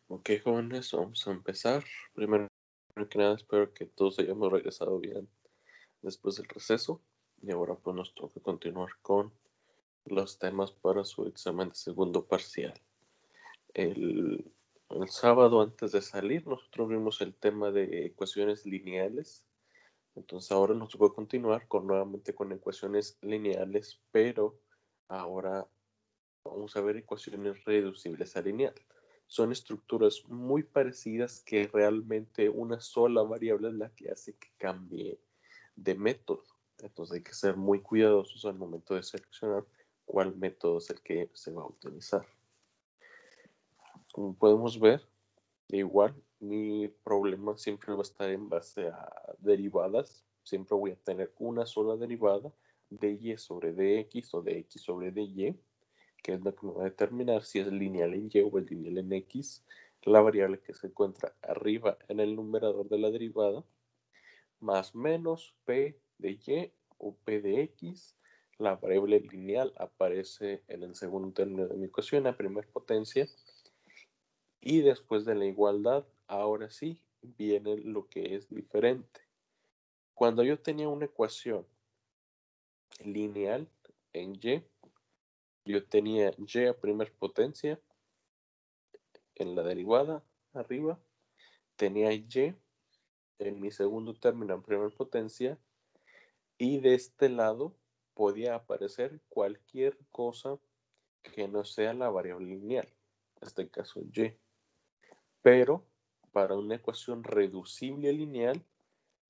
Ok, jóvenes, vamos a empezar. Primero que nada, espero que todos hayamos regresado bien después del receso. Y ahora pues nos toca continuar con los temas para su examen de segundo parcial. El sábado antes de salir, nosotros vimos el tema de ecuaciones lineales. Entonces ahora nos toca continuar nuevamente con ecuaciones lineales, pero ahora vamos a ver ecuaciones reducibles a lineal. Son estructuras muy parecidas que realmente una sola variable es la que hace que cambie de método. Entonces hay que ser muy cuidadosos al momento de seleccionar cuál método es el que se va a utilizar. Como podemos ver, igual mi problema siempre va a estar en base a derivadas. Siempre voy a tener una sola derivada de y sobre dx o de x sobre dy, que es lo que me va a determinar si es lineal en y o es lineal en x, la variable que se encuentra arriba en el numerador de la derivada, más menos p de y o p de x. La variable lineal aparece en el segundo término de mi ecuación, a primera potencia. Y después de la igualdad, ahora sí, viene lo que es diferente. Cuando yo tenía una ecuación lineal en y, yo tenía y a primera potencia en la derivada arriba, tenía y en mi segundo término en primera potencia, y de este lado podía aparecer cualquier cosa que no sea la variable lineal, en este caso y. Pero para una ecuación reducible lineal,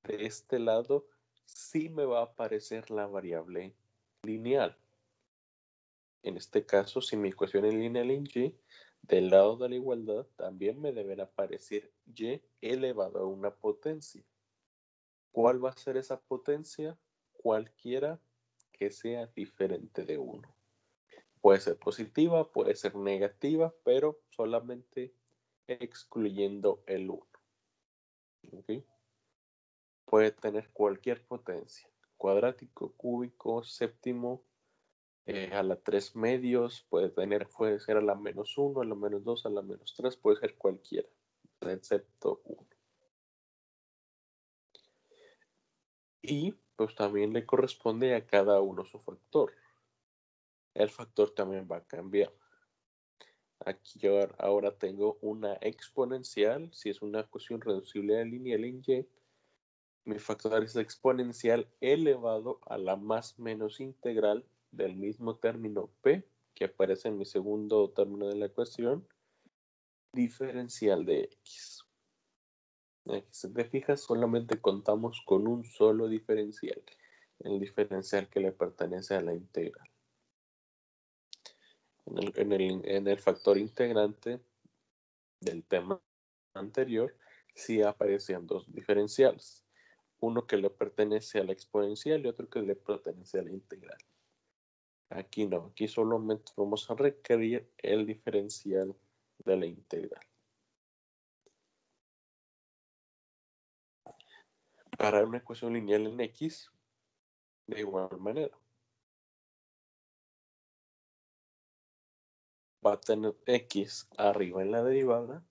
de este lado sí me va a aparecer la variable lineal. En este caso, si mi ecuación es lineal en y, del lado de la igualdad también me deberá aparecer y elevado a una potencia. ¿Cuál va a ser esa potencia? Cualquiera que sea diferente de 1. Puede ser positiva, puede ser negativa, pero solamente excluyendo el 1. ¿Okay? Puede tener cualquier potencia, cuadrático, cúbico, séptimo, a la 3 medios, puede ser a la menos 1, a la menos 2, a la menos 3, puede ser cualquiera, excepto 1. Y pues también le corresponde a cada uno su factor. El factor también va a cambiar. Aquí yo ahora tengo una exponencial, si es una ecuación reducible a lineal en y, mi factor es exponencial elevado a la más menos integral del mismo término p, que aparece en mi segundo término de la ecuación, diferencial de x. Aquí, si te fijas, solamente contamos con un solo diferencial, el diferencial que le pertenece a la integral. En el factor integrante del tema anterior, sí aparecían dos diferenciales, uno que le pertenece a la exponencial y otro que le pertenece a la integral. Aquí no, aquí solamente vamos a requerir el diferencial de la integral. Para una ecuación lineal en x, de igual manera, va a tener x arriba en la derivada,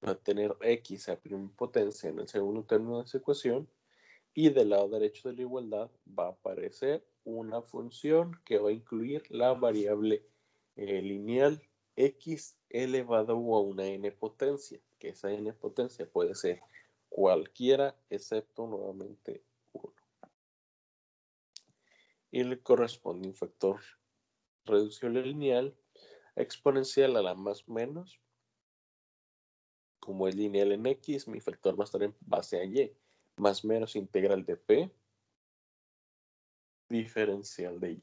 va a tener x a primera potencia en el segundo término de esa ecuación, y del lado derecho de la igualdad va a aparecer una función que va a incluir la variable lineal x elevado a una n potencia, que esa n potencia puede ser cualquiera excepto nuevamente 1. Y le corresponde un factor reducible lineal exponencial a la más menos. Como es lineal en x, mi factor va a estar en base a y, más menos integral de p, diferencial de y.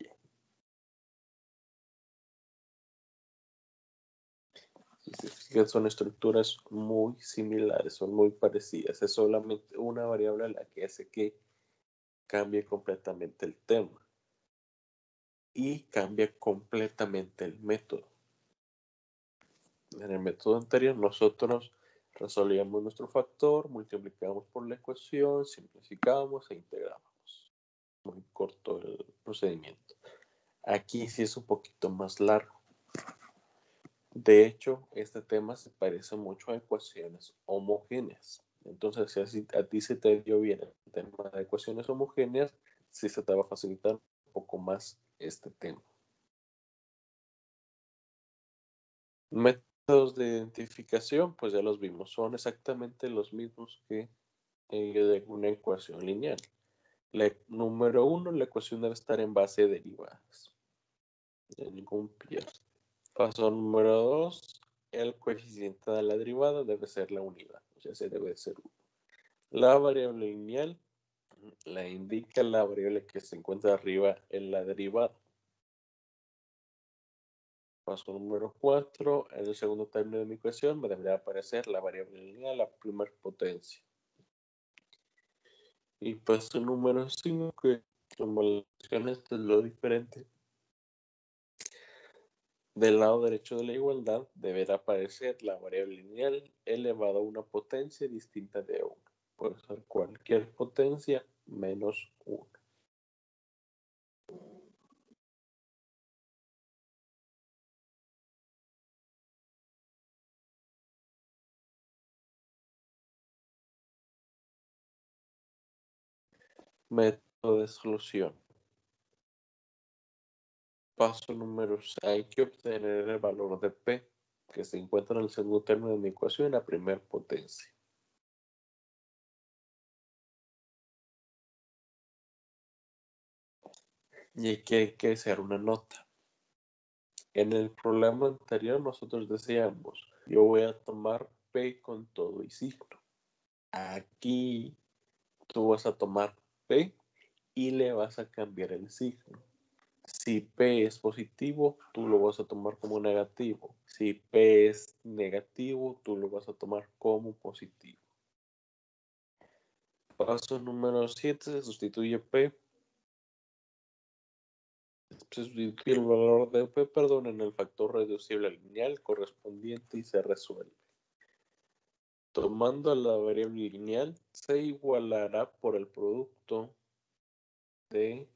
Si se fijan, son estructuras muy similares, son muy parecidas. Es solamente una variable la que hace que cambie completamente el tema. Y cambia completamente el método. En el método anterior nosotros resolvíamos nuestro factor, multiplicábamos por la ecuación, simplificábamos e integrábamos. Muy corto el procedimiento. Aquí sí es un poquito más largo. De hecho, este tema se parece mucho a ecuaciones homogéneas. Entonces, si a ti se te dio bien el tema de ecuaciones homogéneas, sí se te va a facilitar un poco más este tema. Métodos de identificación, pues ya los vimos, son exactamente los mismos que de una ecuación lineal. Número 1, la ecuación debe estar en base de derivadas. De ningún pierde. Paso número 2, el coeficiente de la derivada debe ser la unidad, o sea, se debe ser 1. La variable lineal la indica la variable que se encuentra arriba en la derivada. Paso número 4, en el segundo término de mi ecuación me debería aparecer la variable lineal, la primera potencia. Y paso número 5, que como esto es lo diferente. Del lado derecho de la igualdad deberá aparecer la variable lineal elevada a una potencia distinta de 1. Puede ser cualquier potencia menos 1. Método de solución. Paso número 6. Hay que obtener el valor de P, que se encuentra en el segundo término de mi ecuación, la primera potencia. Y aquí hay que hacer una nota. En el problema anterior nosotros decíamos, yo voy a tomar P con todo y signo. Aquí tú vas a tomar P y le vas a cambiar el signo. Si P es positivo, tú lo vas a tomar como negativo. Si P es negativo, tú lo vas a tomar como positivo. Paso número 7, se sustituye P. Se sustituye el valor de P, en el factor reducible lineal correspondiente y se resuelve. Tomando la variable lineal, se igualará por el producto de,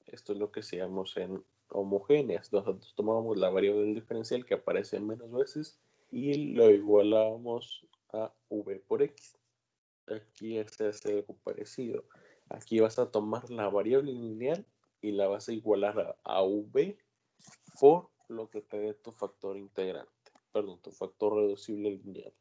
esto es lo que se llama en homogéneas. Nosotros tomamos la variable del diferencial que aparece menos veces y lo igualamos a V por X. Aquí se hace algo parecido. Aquí vas a tomar la variable lineal y la vas a igualar a V por lo que te dé tu factor integrante, tu factor reducible lineal.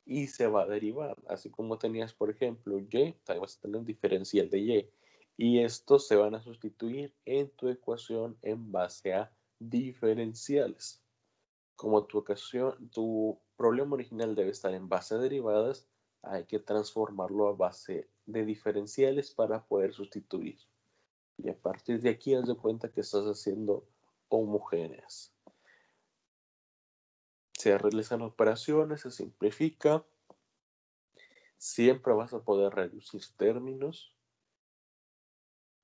Y se va a derivar, así como tenías, por ejemplo, Y, vas a tener diferencial de Y. Y estos se van a sustituir en tu ecuación en base a diferenciales. Como tu problema original debe estar en base a derivadas, hay que transformarlo a base de diferenciales para poder sustituir. Y a partir de aquí, haz de cuenta que estás haciendo homogéneas. Se realizan operaciones, se simplifica. Siempre vas a poder reducir términos.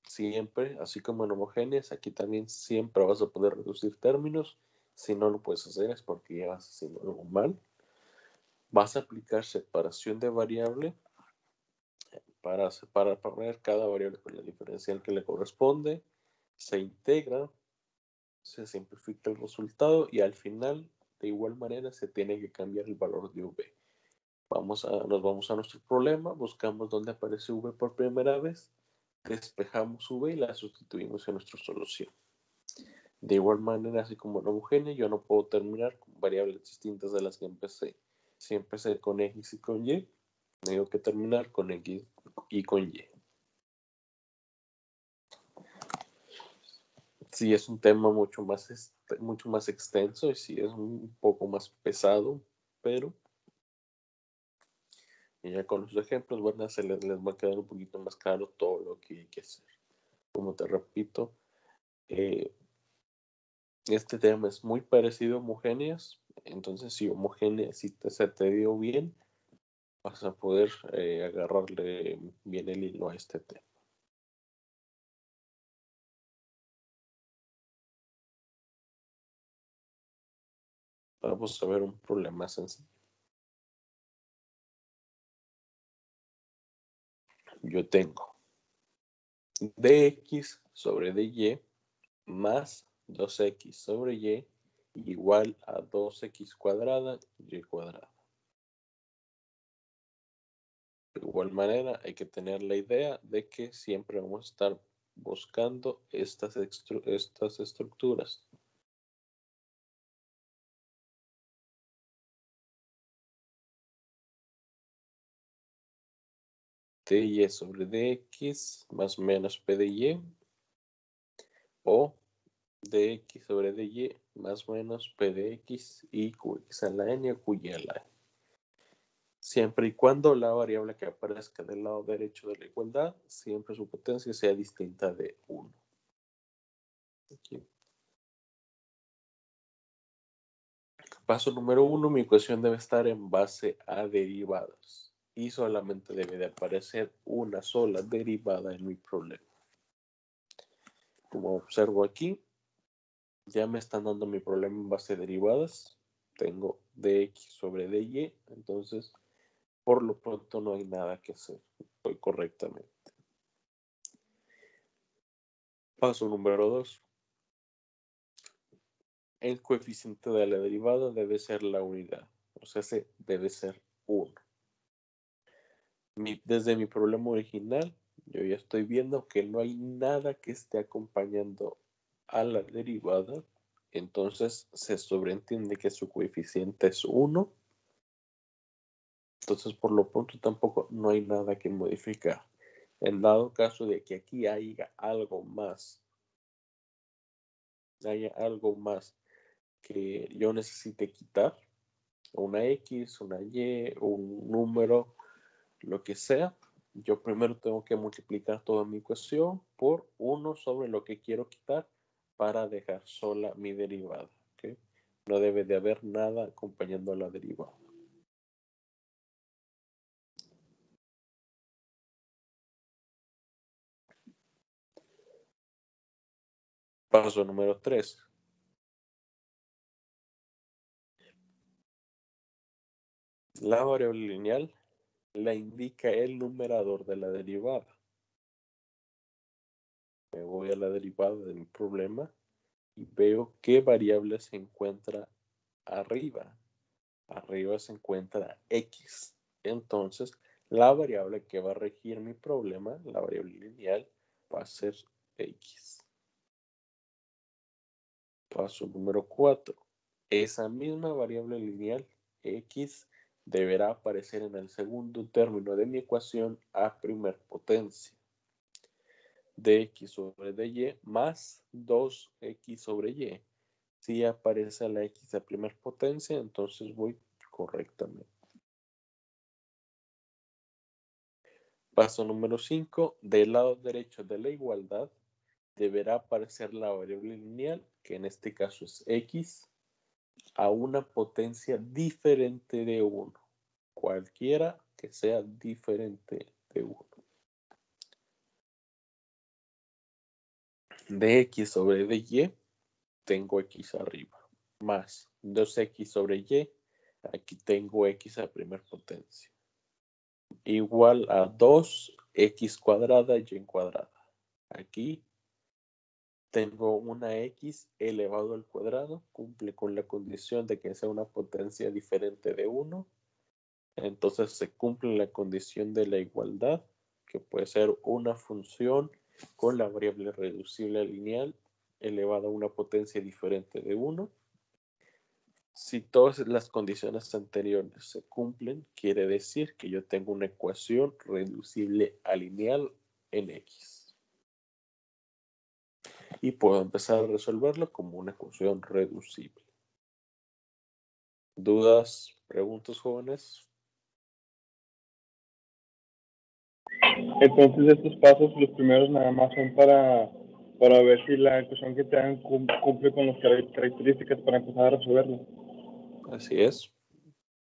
Siempre, así como en homogéneas, aquí también siempre vas a poder reducir términos. Si no lo puedes hacer es porque ya vas haciendo algo mal. Vas a aplicar separación de variable para poner cada variable con la diferencial que le corresponde. Se integra, se simplifica el resultado y al final, de igual manera, se tiene que cambiar el valor de V. Nos vamos a nuestro problema, buscamos dónde aparece V por primera vez, despejamos V y la sustituimos en nuestra solución. De igual manera, así como en homogénea, yo no puedo terminar con variables distintas de las que empecé. Si empecé con X y con Y, tengo que terminar con X y con Y. Sí, es un tema mucho más extenso y sí es un poco más pesado, pero ya con los ejemplos, bueno, les va a quedar un poquito más claro todo lo que hay que hacer. Como te repito, este tema es muy parecido a homogéneas, entonces si homogéneas se te dio bien, vas a poder agarrarle bien el hilo a este tema. Vamos a ver un problema sencillo. Yo tengo dx sobre dy más 2x sobre y igual a 2x cuadrada y cuadrada. De igual manera, hay que tener la idea de que siempre vamos a estar buscando estas estructuras. dy sobre dx más menos p de y, o dx sobre dy más menos p de x y qx a la n o qy a la n. Siempre y cuando la variable que aparezca del lado derecho de la igualdad, siempre su potencia sea distinta de 1. Aquí. Paso número 1, mi ecuación debe estar en base a derivadas y solamente debe de aparecer una sola derivada en mi problema. Como observo aquí, ya me están dando mi problema en base a derivadas. Tengo dx sobre dy, entonces por lo pronto no hay nada que hacer. Voy correctamente. Paso número 2. El coeficiente de la derivada debe ser la unidad, o sea, debe ser 1. Desde mi problema original, yo ya estoy viendo que no hay nada que esté acompañando a la derivada, entonces se sobreentiende que su coeficiente es 1. Entonces, por lo pronto, tampoco no hay nada que modificar. En dado caso de que aquí haya algo más que yo necesite quitar, una X, una Y, un número, lo que sea, yo primero tengo que multiplicar toda mi ecuación por 1 sobre lo que quiero quitar para dejar sola mi derivada. ¿Okay? No debe de haber nada acompañando a la derivada. Paso número 3. La variable lineal la indica el numerador de la derivada. Me voy a la derivada de mi problema y veo qué variable se encuentra arriba. Arriba se encuentra x. Entonces, la variable que va a regir mi problema, la variable lineal, va a ser x. Paso número 4. Esa misma variable lineal, x, deberá aparecer en el segundo término de mi ecuación a primer potencia. Dx sobre dy más 2x sobre y. Si aparece la x a primer potencia, entonces voy correctamente. Paso número 5. Del lado derecho de la igualdad deberá aparecer la variable lineal, que en este caso es x, a una potencia diferente de 1. Cualquiera que sea diferente de 1. Dx sobre dy, tengo x arriba, más 2x sobre y, aquí tengo x a primer potencia, igual a 2x cuadrada y cuadrada. Aquí tengo una x elevado al cuadrado, cumple con la condición de que sea una potencia diferente de 1. Entonces se cumple la condición de la igualdad, que puede ser una función con la variable reducible lineal elevada a una potencia diferente de 1. Si todas las condiciones anteriores se cumplen, quiere decir que yo tengo una ecuación reducible a lineal en x. Y puedo empezar a resolverlo como una ecuación reducible. ¿Dudas, preguntas, jóvenes? Entonces estos pasos, los primeros nada más son para ver si la ecuación que te dan cumple con las características para empezar a resolverla. Así es.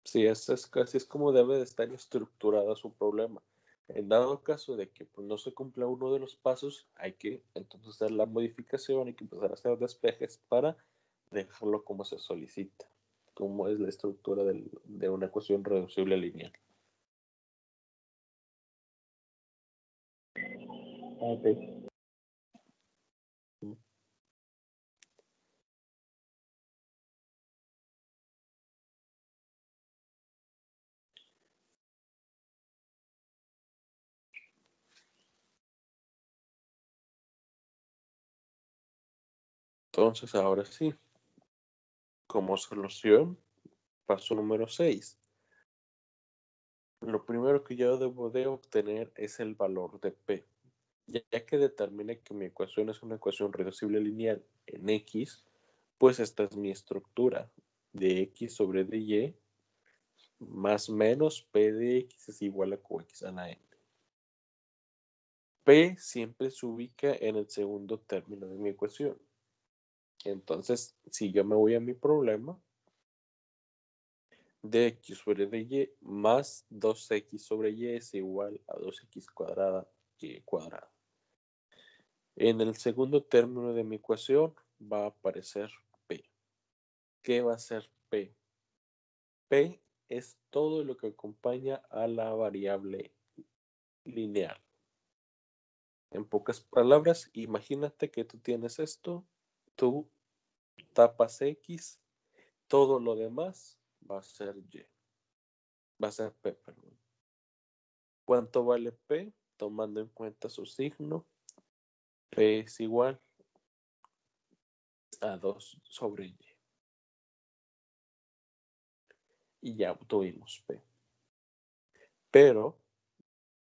Sí, así es como debe de estar estructurado su problema. En dado caso de que pues, no se cumpla uno de los pasos, hay que entonces hacer la modificación, hay que empezar a hacer despejes para dejarlo como se solicita, como es la estructura de una ecuación reducible lineal. Ok. Entonces, ahora sí, como solución, paso número 6. Lo primero que yo debo de obtener es el valor de P. Ya que determine que mi ecuación es una ecuación reducible lineal en X, pues esta es mi estructura de X sobre dy más menos P de X es igual a QX a la N. P siempre se ubica en el segundo término de mi ecuación. Entonces, si yo me voy a mi problema, dx sobre dy más 2x sobre y es igual a 2x cuadrada y cuadrada. En el segundo término de mi ecuación va a aparecer P. ¿Qué va a ser P? P es todo lo que acompaña a la variable lineal. En pocas palabras, imagínate que tú tienes esto, tú tapas X, todo lo demás va a ser Y. Va a ser P, perdón. ¿Cuánto vale P? Tomando en cuenta su signo, P es igual a 2 sobre Y. Y ya obtuvimos P. Pero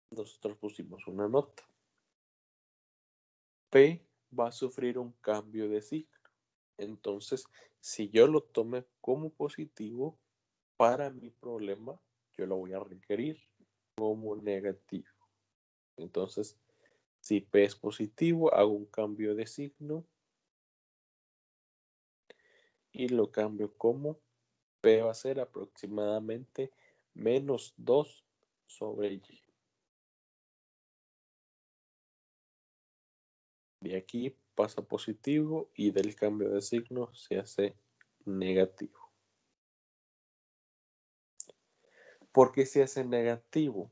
nosotros pusimos una nota. P va a sufrir un cambio de signo. Entonces, si yo lo tomé como positivo, para mi problema, yo lo voy a requerir como negativo. Entonces, si P es positivo, hago un cambio de signo y lo cambio como P va a ser aproximadamente menos 2 sobre Y. De aquí pasa positivo y del cambio de signo se hace negativo. ¿Por qué se hace negativo?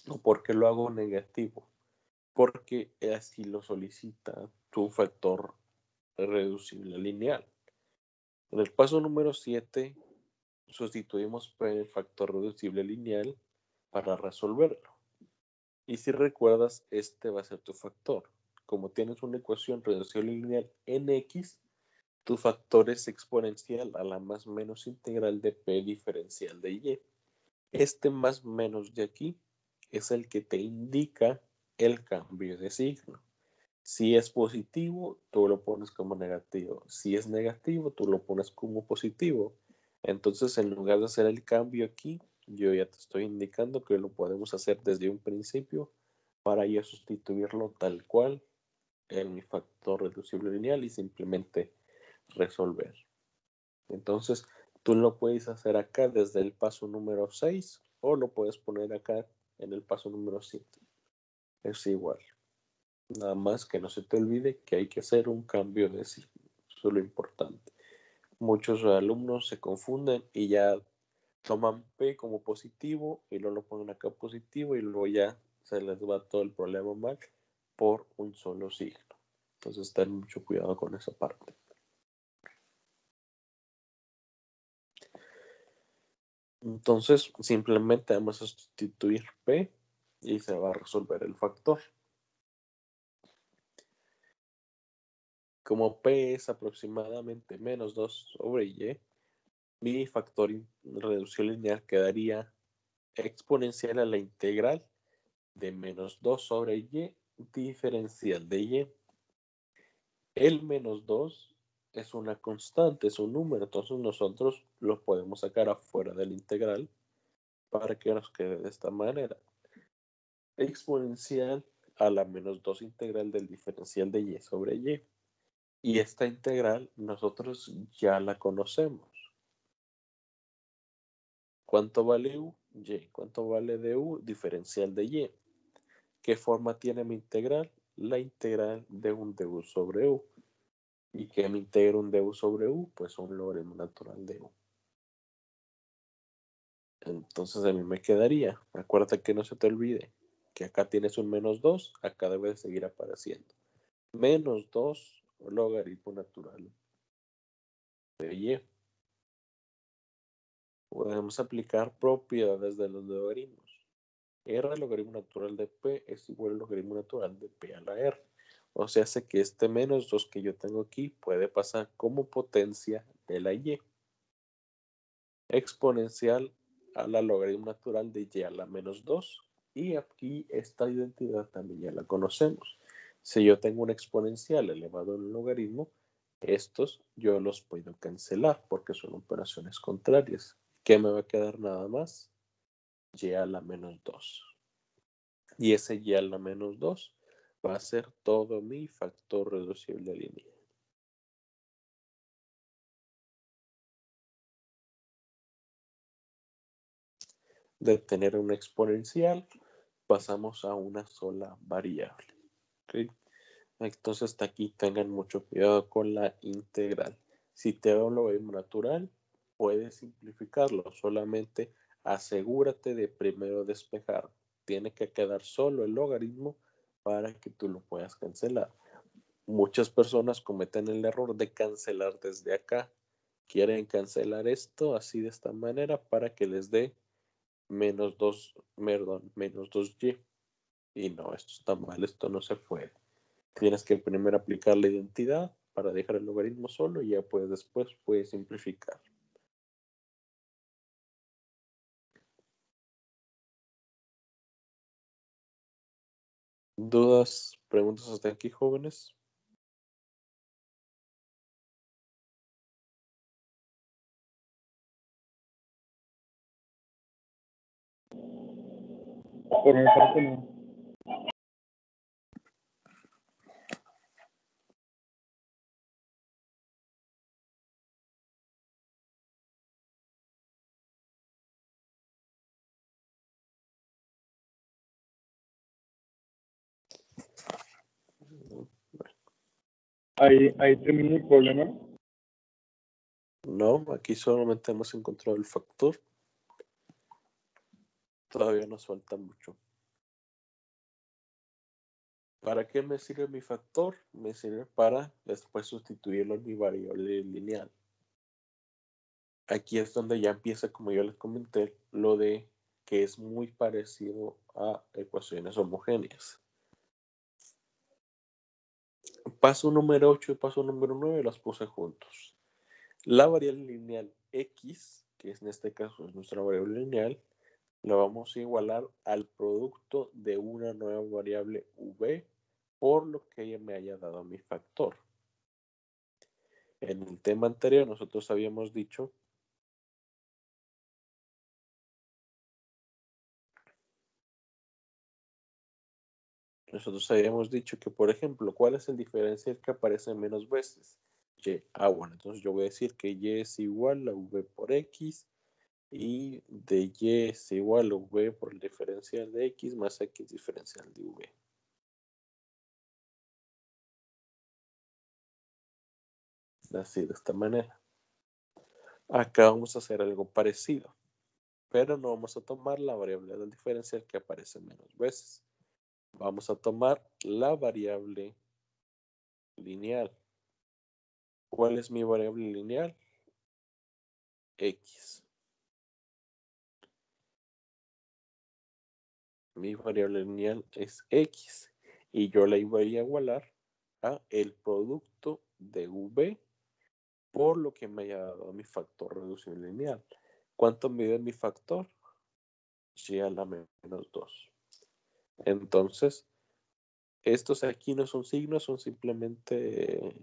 ¿O por qué lo hago negativo? Porque así lo solicita tu factor reducible lineal. En el paso número 7, sustituimos P en el factor reducible lineal para resolverlo. Y si recuerdas, este va a ser tu factor. Como tienes una ecuación reducible lineal en X, tu factor es exponencial a la más menos integral de P diferencial de Y. Este más menos de aquí es el que te indica el cambio de signo. Si es positivo, tú lo pones como negativo. Si es negativo, tú lo pones como positivo. Entonces, en lugar de hacer el cambio aquí, yo ya te estoy indicando que lo podemos hacer desde un principio para ya sustituirlo tal cual en mi factor reducible lineal y simplemente resolver. Entonces, tú lo puedes hacer acá desde el paso número 6 o lo puedes poner acá en el paso número 7. Es igual. Nada más que no se te olvide que hay que hacer un cambio de signo. Eso es lo importante. Muchos alumnos se confunden y ya toman P como positivo y luego lo ponen acá positivo y luego ya se les va todo el problema mal por un solo signo. Entonces, ten mucho cuidado con esa parte. Entonces, simplemente vamos a sustituir P y se va a resolver el factor. Como P es aproximadamente menos 2 sobre Y, mi factor de reducción lineal quedaría exponencial a la integral de menos 2 sobre Y diferencial de Y. El menos 2 es una constante, es un número, entonces nosotros lo podemos sacar afuera de la integral para que nos quede de esta manera. Exponencial a la menos 2 integral del diferencial de Y sobre Y. Y esta integral nosotros ya la conocemos. ¿Cuánto vale U? Y. ¿Cuánto vale de U? Diferencial de Y. ¿Qué forma tiene mi integral? La integral de un du sobre U. ¿Y qué me integra un du sobre U? Pues un logaritmo natural de U. Entonces a mí me quedaría, acuérdate que no se te olvide, que acá tienes un menos 2, acá debe de seguir apareciendo. Menos 2 logaritmo natural de Y. Podemos aplicar propiedades de los logaritmos. R logaritmo natural de P es igual al logaritmo natural de P a la R. O sea, hace que este menos 2 que yo tengo aquí puede pasar como potencia de la y. Exponencial a la logaritmo natural de y a la menos 2. Y aquí esta identidad también ya la conocemos. Si yo tengo un exponencial elevado a un logaritmo, estos yo los puedo cancelar porque son operaciones contrarias. ¿Qué me va a quedar nada más? Y a la menos 2. Y ese y a la menos 2 va a ser todo mi factor reducible lineal. De tener un exponencial, pasamos a una sola variable. ¿Okay? Entonces hasta aquí tengan mucho cuidado con la integral. Si te da un logaritmo natural, puedes simplificarlo. Solamente asegúrate de primero despejar. Tiene que quedar solo el logaritmo para que tú lo puedas cancelar. Muchas personas cometen el error de cancelar desde acá. Quieren cancelar esto así de esta manera para que les dé menos 2y. Y no, esto está mal, esto no se puede. Tienes que primero aplicar la identidad para dejar el logaritmo solo y ya pues después puedes simplificar. ¿Dudas, preguntas hasta aquí, jóvenes? Por mi parte no. Ahí termina el problema. No, aquí solamente hemos encontrado el factor. Todavía nos falta mucho. ¿Para qué me sirve mi factor? Me sirve para después sustituirlo en mi variable lineal. Aquí es donde ya empieza, como yo les comenté, lo de que es muy parecido a ecuaciones homogéneas. Paso número 8 y paso número 9 las puse juntos. La variable lineal x, que en este caso es nuestra variable lineal, la vamos a igualar al producto de una nueva variable v por lo que ella me haya dado mi factor. En el tema anterior nosotros habíamos dicho que, por ejemplo, ¿cuál es el diferencial que aparece menos veces? Y. Bueno, entonces yo voy a decir que y es igual a v por x y de y es igual a v por el diferencial de x más x diferencial de v. Así, de esta manera. Acá vamos a hacer algo parecido, pero no vamos a tomar la variable del diferencial que aparece menos veces. Vamos a tomar la variable lineal. ¿Cuál es mi variable lineal? X. Mi variable lineal es X y yo la voy a igualar a el producto de V por lo que me haya dado mi factor reducible lineal. ¿Cuánto mide mi factor? Y a la menos 2. Entonces, estos aquí no son signos, son simplemente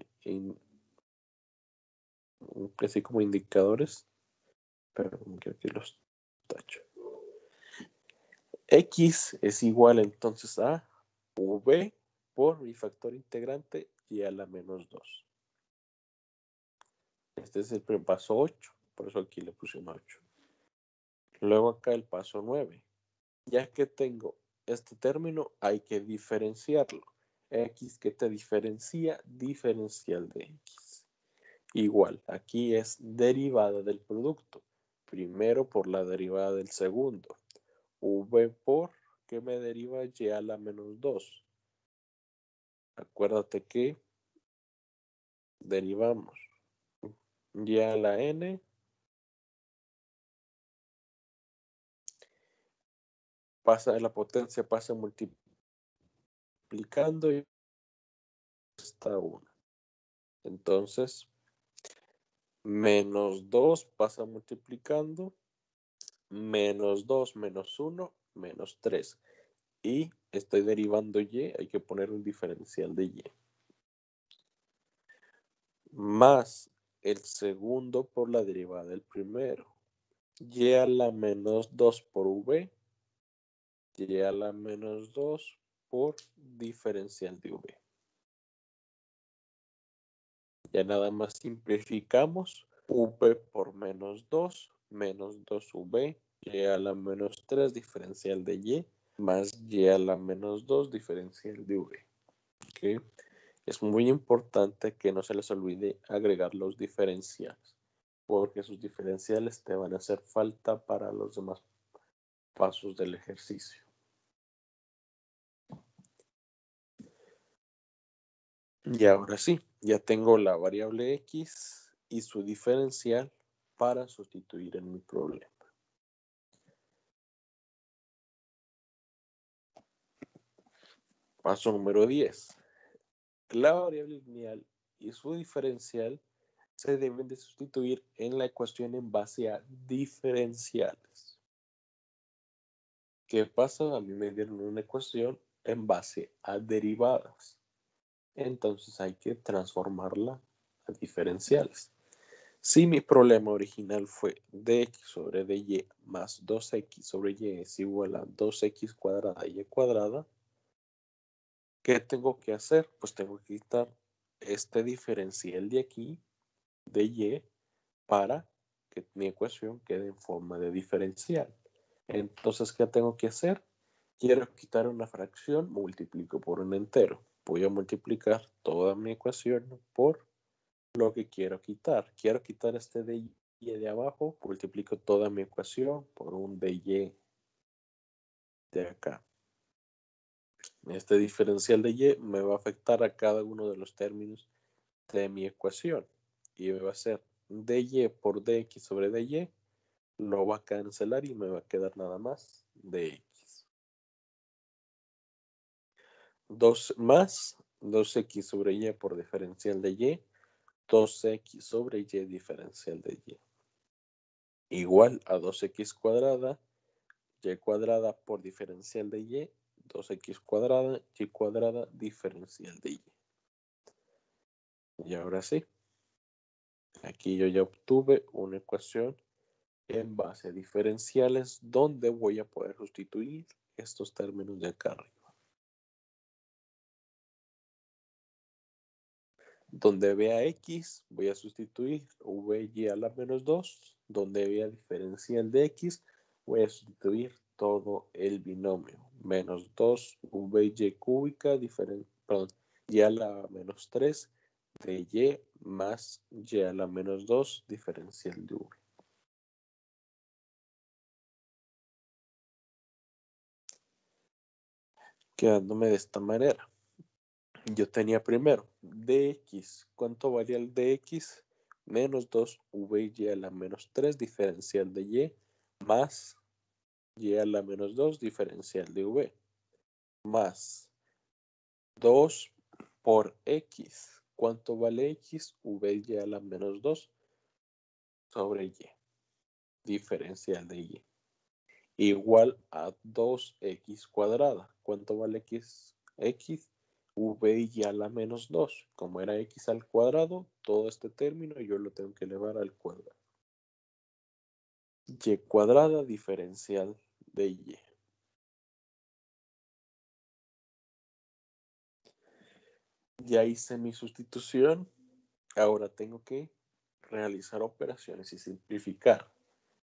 así como indicadores. Pero que aquí los tacho. X es igual entonces a V por mi factor integrante y a la menos 2. Este es el paso 8, por eso aquí le puse un 8. Luego acá el paso 9. Ya que tengo este término, hay que diferenciarlo. X que te diferencia, diferencial de X. Igual, aquí es derivada del producto. Primero por la derivada del segundo. V por que me deriva y a la menos 2. Acuérdate que derivamos y a la n pasa, la potencia pasa multiplicando y resta 1. Entonces, menos 2 pasa multiplicando, menos 2 menos 1, menos 3. Y estoy derivando y, hay que poner un diferencial de y. Más el segundo por la derivada del primero. Y a la menos 2 por v, y a la menos 2 por diferencial de v. Ya nada más simplificamos. V por menos 2 v, y a la menos 3 diferencial de y, más y a la menos 2 diferencial de v. ¿Okay? Es muy importante que no se les olvide agregar los diferenciales, porque sus diferenciales te van a hacer falta para los demás pasos del ejercicio. Y ahora sí, ya tengo la variable x y su diferencial para sustituir en mi problema. Paso número 10. La variable lineal y su diferencial se deben de sustituir en la ecuación en base a diferenciales. ¿Qué pasa? A mí me dieron una ecuación en base a derivadas. Entonces hay que transformarla a diferenciales. Si mi problema original fue dx sobre dy más 2x sobre y es igual a 2x cuadrada y cuadrada, ¿qué tengo que hacer? Pues tengo que quitar este diferencial de aquí, de y, para que mi ecuación quede en forma de diferencial. Entonces, ¿qué tengo que hacer? Quiero quitar una fracción, multiplico por un entero. Voy a multiplicar toda mi ecuación por lo que quiero quitar. Quiero quitar este de y de abajo, multiplico toda mi ecuación por un de y de acá. Este diferencial de y me va a afectar a cada uno de los términos de mi ecuación. Y me va a ser dy por dx sobre dy. Lo va a cancelar y me va a quedar nada más dx. 2 más 2x sobre y por diferencial de y. 2x sobre y diferencial de y. Igual a 2x cuadrada, y cuadrada por diferencial de y, 2x cuadrada, y cuadrada diferencial de y. Y ahora sí, aquí yo ya obtuve una ecuación en base a diferenciales donde voy a poder sustituir estos términos de acá arriba. Donde vea x, voy a sustituir y a la menos 2. Donde vea diferencial de x, voy a sustituir todo el binomio. Menos 2 y cúbica, y a la menos 3 de y más y a la menos 2 diferencial de v. Quedándome de esta manera. Yo tenía primero dx. ¿Cuánto valía el dx? Menos 2 y a la menos 3 diferencial de y más y a la menos 2 diferencial de v más 2 por x. ¿Cuánto vale x? Y a la menos 2 sobre y diferencial de y igual a 2x cuadrada. ¿Cuánto vale x? X y a la menos 2. Como era x al cuadrado, todo este término yo lo tengo que elevar al cuadrado. Y cuadrada diferencial de y. Ya hice mi sustitución. Ahora tengo que realizar operaciones y simplificar.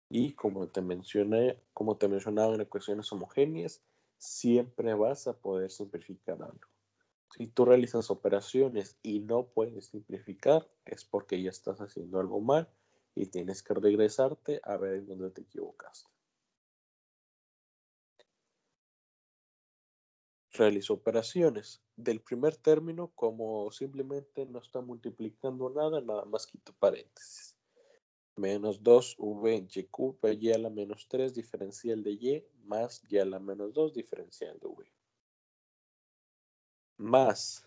Y como te mencionaba en ecuaciones homogéneas, siempre vas a poder simplificar algo. Si tú realizas operaciones y no puedes simplificar, es porque ya estás haciendo algo mal y tienes que regresarte a ver en dónde te equivocaste. Realizo operaciones. Del primer término, como simplemente no está multiplicando nada más quito paréntesis. Menos 2v y cuba y a la menos 3 diferencial de y más y a la menos 2 diferencial de v. Más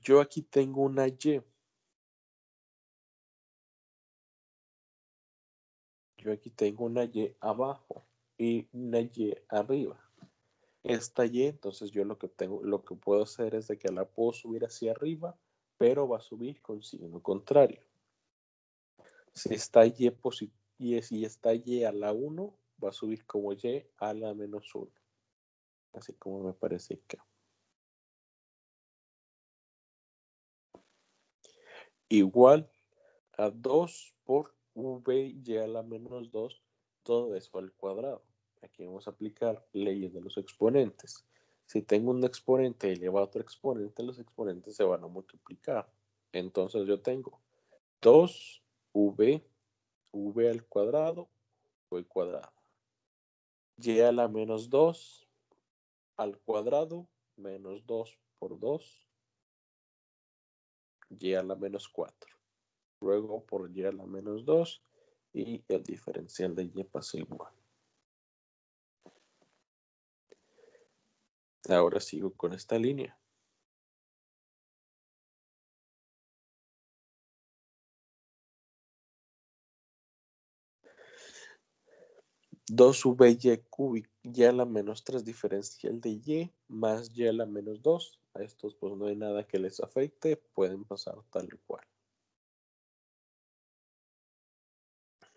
Yo aquí tengo una Y. Yo aquí tengo una Y abajo y una Y arriba. Esta Y, entonces yo lo que puedo hacer es de que la puedo subir hacia arriba, pero va a subir con signo contrario. Si está si está Y a la 1, va a subir como Y a la menos 1. Así como me parece acá. Igual a 2 por VY a la menos 2, todo eso al cuadrado. Aquí vamos a aplicar leyes de los exponentes. Si tengo un exponente elevado a otro exponente, los exponentes se van a multiplicar. Entonces yo tengo 2V, V al cuadrado, V cuadrado. Y a la menos 2 al cuadrado, menos 2 por 2, Y a la menos 4. Luego por Y a la menos 2 y el diferencial de Y pasa igual. Ahora sigo con esta línea. Dos VY cúbico Y a la menos 3 diferencial de Y más Y a la menos 2. A estos pues no hay nada que les afecte, pueden pasar tal cual.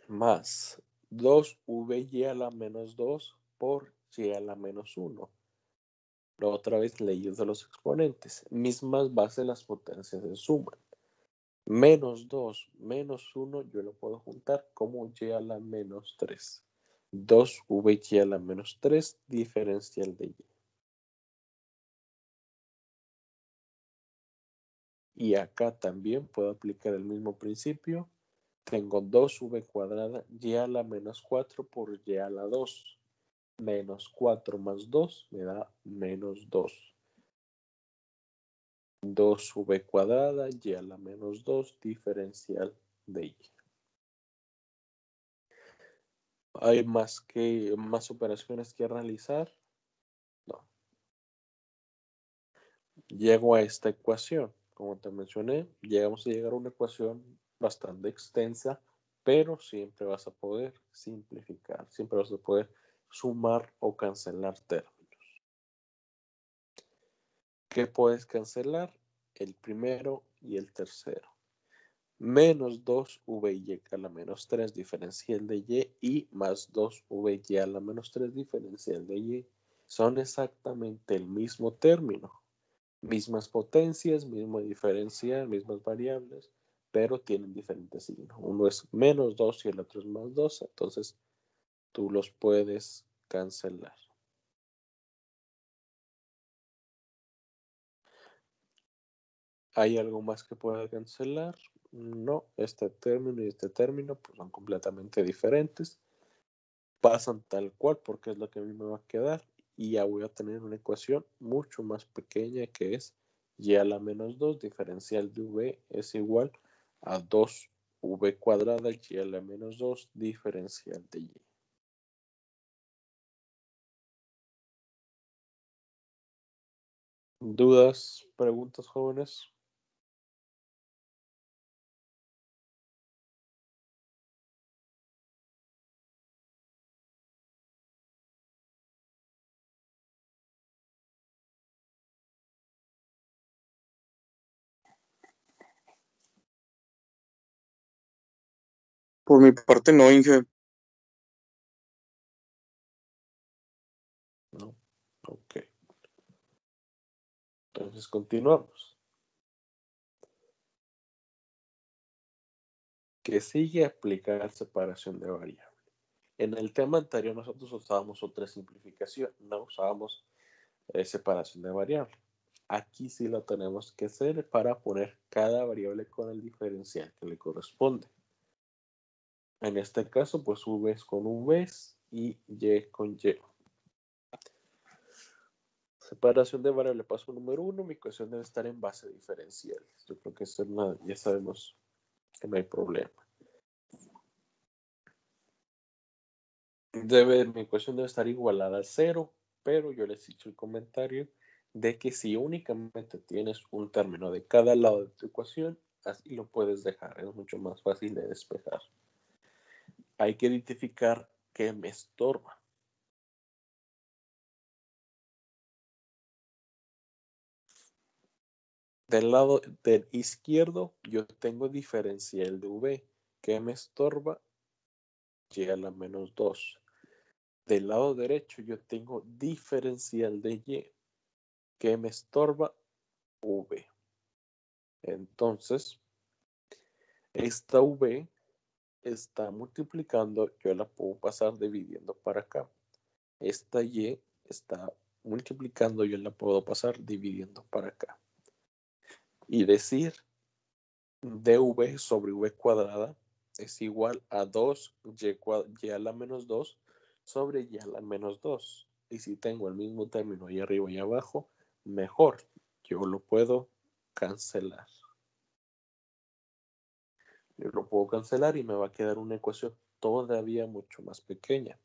Más 2VY a la menos 2 por Y a la menos 1. Otra vez leyes de los exponentes. Mismas bases, las potencias se suman. Menos 2 menos 1 yo lo puedo juntar como Y a la menos 3. 2VY a la menos 3 diferencial de Y. Y acá también puedo aplicar el mismo principio. Tengo 2V cuadrada Y a la menos 4 por Y a la 2. Menos 4 más 2 me da menos 2. 2V cuadrada Y a la menos 2 diferencial de Y. ¿Hay más operaciones que realizar? No. Llego a esta ecuación. Como te mencioné, llegamos a llegar a una ecuación bastante extensa, pero siempre vas a poder simplificar, siempre vas a poder sumar o cancelar términos. ¿Qué puedes cancelar? El primero y el tercero. Menos 2VY a la menos 3 diferencial de Y más 2VY a la menos 3 diferencial de Y son exactamente el mismo término. Mismas potencias, mismo diferencial, mismas variables, pero tienen diferentes signos. Uno es menos 2 y el otro es más 2, entonces tú los puedes cancelar. ¿Hay algo más que pueda cancelar? No, este término y este término pues, son completamente diferentes. Pasan tal cual porque es lo que a mí me va a quedar y ya voy a tener una ecuación mucho más pequeña que es Y a la menos 2 diferencial de V es igual a 2V cuadrada Y a la menos 2 diferencial de Y. ¿Dudas, preguntas, jóvenes? Por mi parte no, Inge. No. Ok. Entonces continuamos. Que sigue aplicar separación de variables. En el tema anterior nosotros usábamos otra simplificación, no usábamos separación de variables. Aquí sí lo tenemos que hacer para poner cada variable con el diferencial que le corresponde. En este caso, pues V es con V y Y con Y. Separación de variable, paso número 1, mi ecuación debe estar en base diferencial. Yo creo que eso ya sabemos que no hay problema. Mi ecuación debe estar igualada a 0, pero yo les he hecho el comentario de que si únicamente tienes un término de cada lado de tu ecuación, así lo puedes dejar, es mucho más fácil de despejar. Hay que identificar qué me estorba. Del lado del izquierdo yo tengo diferencial de v, que me estorba y a la menos 2. Del lado derecho yo tengo diferencial de y, que me estorba v. Entonces, esta v está multiplicando, yo la puedo pasar dividiendo para acá. Esta y está multiplicando, yo la puedo pasar dividiendo para acá. Y decir dv sobre v cuadrada es igual a 2y a la menos 2 sobre y a la menos 2. Y si tengo el mismo término ahí arriba y abajo, mejor. Yo lo puedo cancelar. Yo lo puedo cancelar y me va a quedar una ecuación todavía mucho más pequeña.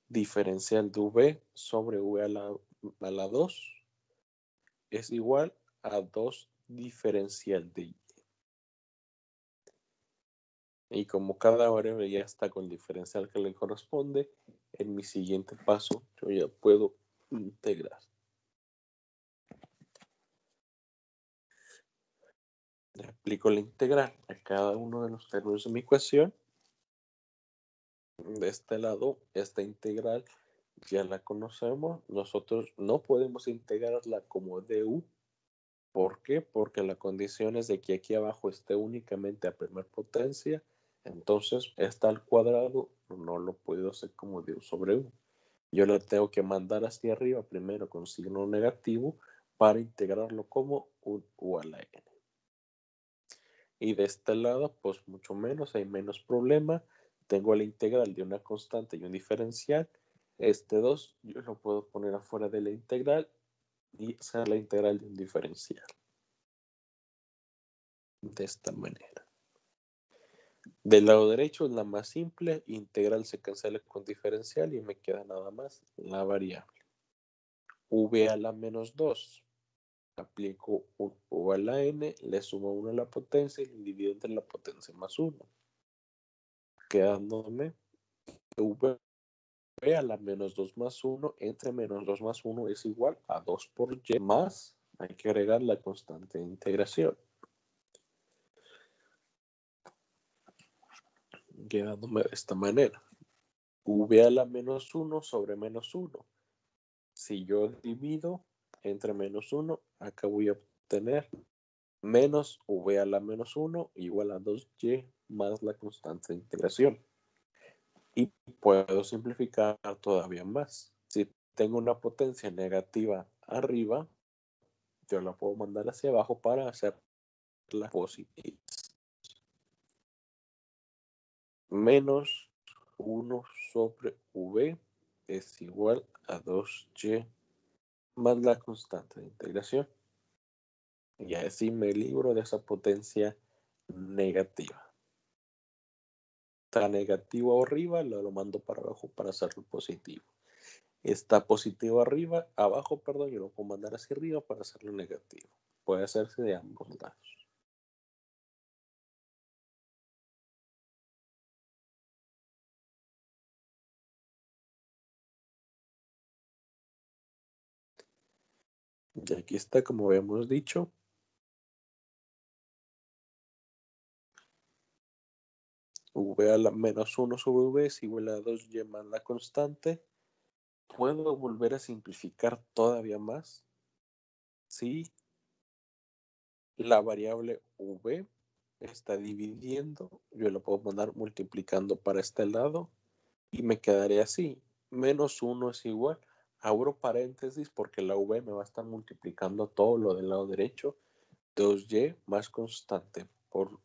Diferencial de v sobre v a la 2 es igual a 2 diferencial de y. Y como cada variable ya está con el diferencial que le corresponde, en mi siguiente paso yo ya puedo integrar. Le aplico la integral a cada uno de los términos de mi ecuación. De este lado, esta integral ya la conocemos. Nosotros no podemos integrarla como du. ¿Por qué? Porque la condición es de que aquí abajo esté únicamente a primer potencia. Entonces, esta al cuadrado no lo puedo hacer como du sobre u. Yo la tengo que mandar hacia arriba primero con signo negativo para integrarlo como un u a la n. Y de este lado, pues mucho menos, hay menos problema. Tengo la integral de una constante y un diferencial. Este 2 yo lo puedo poner afuera de la integral y hacer la integral de un diferencial. De esta manera. Del lado derecho es la más simple, integral se cancela con diferencial y me queda nada más la variable. V a la menos 2. Aplico un u a la n, le sumo 1 a la potencia y lo divido entre la potencia más 1. Quedándome v a la menos 2 más 1 entre menos 2 más 1 es igual a 2 por y más, hay que agregar la constante de integración. Quedándome de esta manera. V a la menos 1 sobre menos 1. Si yo divido entre menos 1, acá voy a obtener menos v a la menos 1 igual a 2y más la constante de integración. Y puedo simplificar todavía más. Si tengo una potencia negativa arriba, yo la puedo mandar hacia abajo para hacerla positiva. Menos 1 sobre v es igual a 2y más la constante de integración. Y así me libro de esa potencia negativa. Está negativo arriba, lo mando para abajo para hacerlo positivo. Está positivo arriba, abajo, perdón, yo lo puedo mandar hacia arriba para hacerlo negativo. Puede hacerse de ambos lados. Y aquí está, como habíamos dicho. V a la menos 1 sobre v es igual a 2y más la constante. ¿Puedo volver a simplificar todavía más? Sí. La variable v está dividiendo. Yo lo puedo mandar multiplicando para este lado. Y me quedaré así. Menos 1 es igual. Abro paréntesis porque la v me va a estar multiplicando todo lo del lado derecho. 2y más constante por...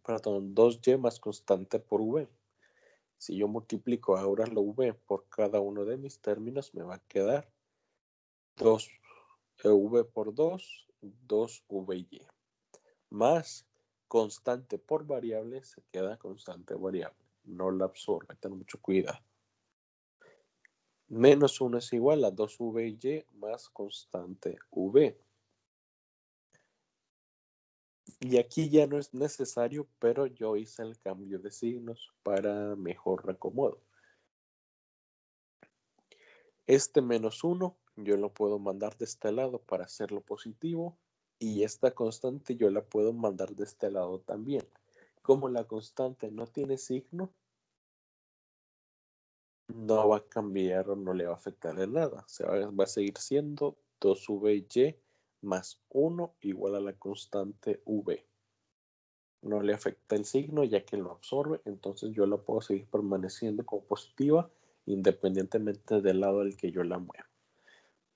Perdón, 2y más constante por v. Si yo multiplico ahora la v por cada uno de mis términos, me va a quedar 2v por 2, 2vy. Más constante por variable, se queda constante variable. No la absorbe, ten mucho cuidado. Menos 1 es igual a 2VY más constante V. Y aquí ya no es necesario, pero yo hice el cambio de signos para mejor reacomodo. Este menos 1 yo lo puedo mandar de este lado para hacerlo positivo. Y esta constante yo la puedo mandar de este lado también. Como la constante no tiene signo, no va a cambiar o no le va a afectar en nada. Va a seguir siendo 2VY más 1 igual a la constante V. No le afecta el signo ya que lo absorbe, entonces yo la puedo seguir permaneciendo como positiva independientemente del lado al que yo la mueva.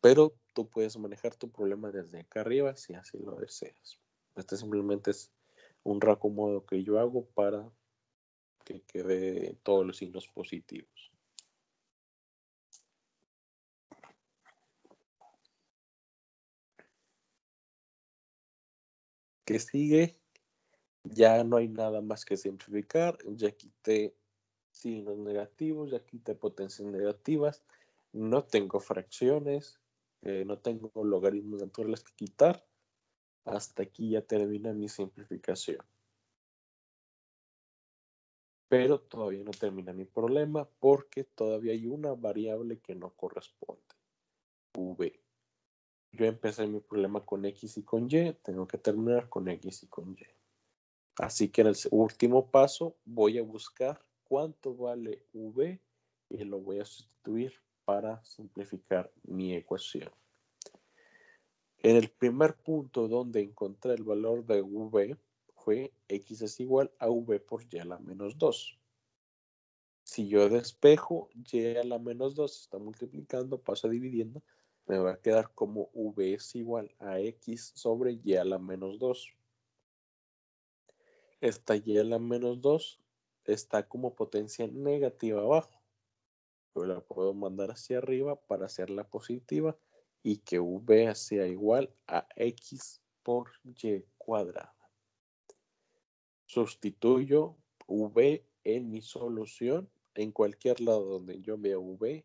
Pero tú puedes manejar tu problema desde acá arriba si así lo deseas. Este simplemente es un reacomodo que yo hago para que quede todos los signos positivos. ¿Qué sigue? Ya no hay nada más que simplificar. Ya quité signos negativos, ya quité potencias negativas. No tengo fracciones, no tengo logaritmos naturales que quitar. Hasta aquí ya termina mi simplificación. Pero todavía no termina mi problema porque todavía hay una variable que no corresponde. V. Yo empecé mi problema con X y con Y, tengo que terminar con X y con Y. Así que en el último paso voy a buscar cuánto vale V y lo voy a sustituir para simplificar mi ecuación. En el primer punto donde encontré el valor de V fue X es igual a V por Y a la menos 2. Si yo despejo Y a la menos 2, está multiplicando, pasa dividiendo, me va a quedar como V es igual a X sobre Y a la menos 2. Esta Y a la menos 2 está como potencia negativa abajo. Yo la puedo mandar hacia arriba para hacerla positiva y que V sea igual a X por Y cuadrada. Sustituyo V en mi solución. En cualquier lado donde yo vea V,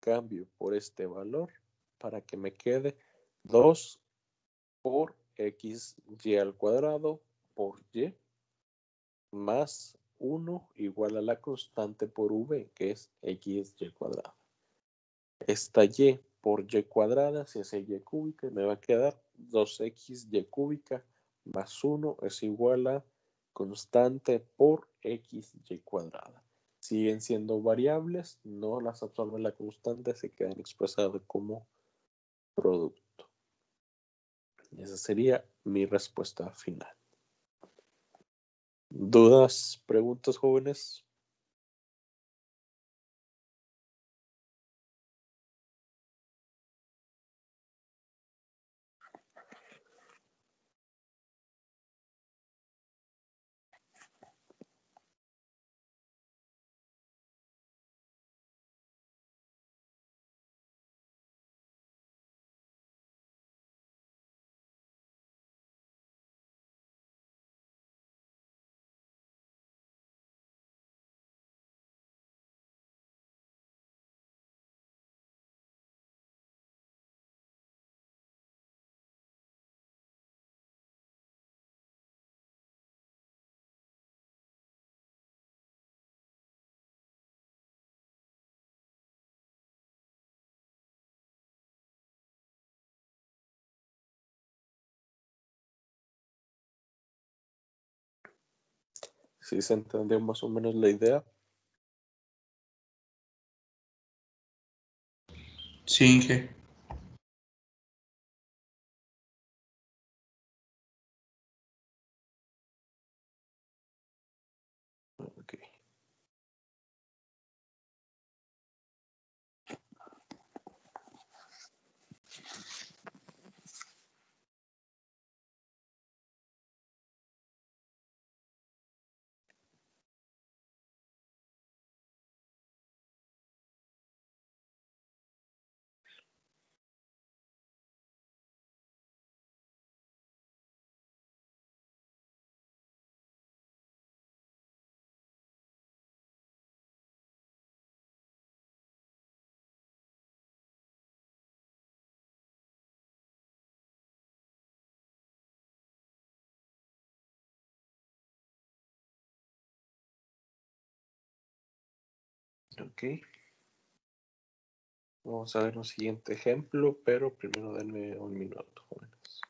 cambio por este valor para que me quede 2 por XY al cuadrado por Y más 1 igual a la constante por V, que es XY cuadrada. Esta Y por Y cuadrada se hace Y cúbica y me va a quedar 2XY cúbica más 1 es igual a constante por XY cuadrada. Siguen siendo variables, no las absorbe la constante, se quedan expresadas como producto. Y esa sería mi respuesta final. ¿Dudas, preguntas, jóvenes? ¿Sí se entendió más o menos la idea? Sí, Inge. Ok. Ok. Vamos a ver un siguiente ejemplo, pero primero denme un minuto, jóvenes.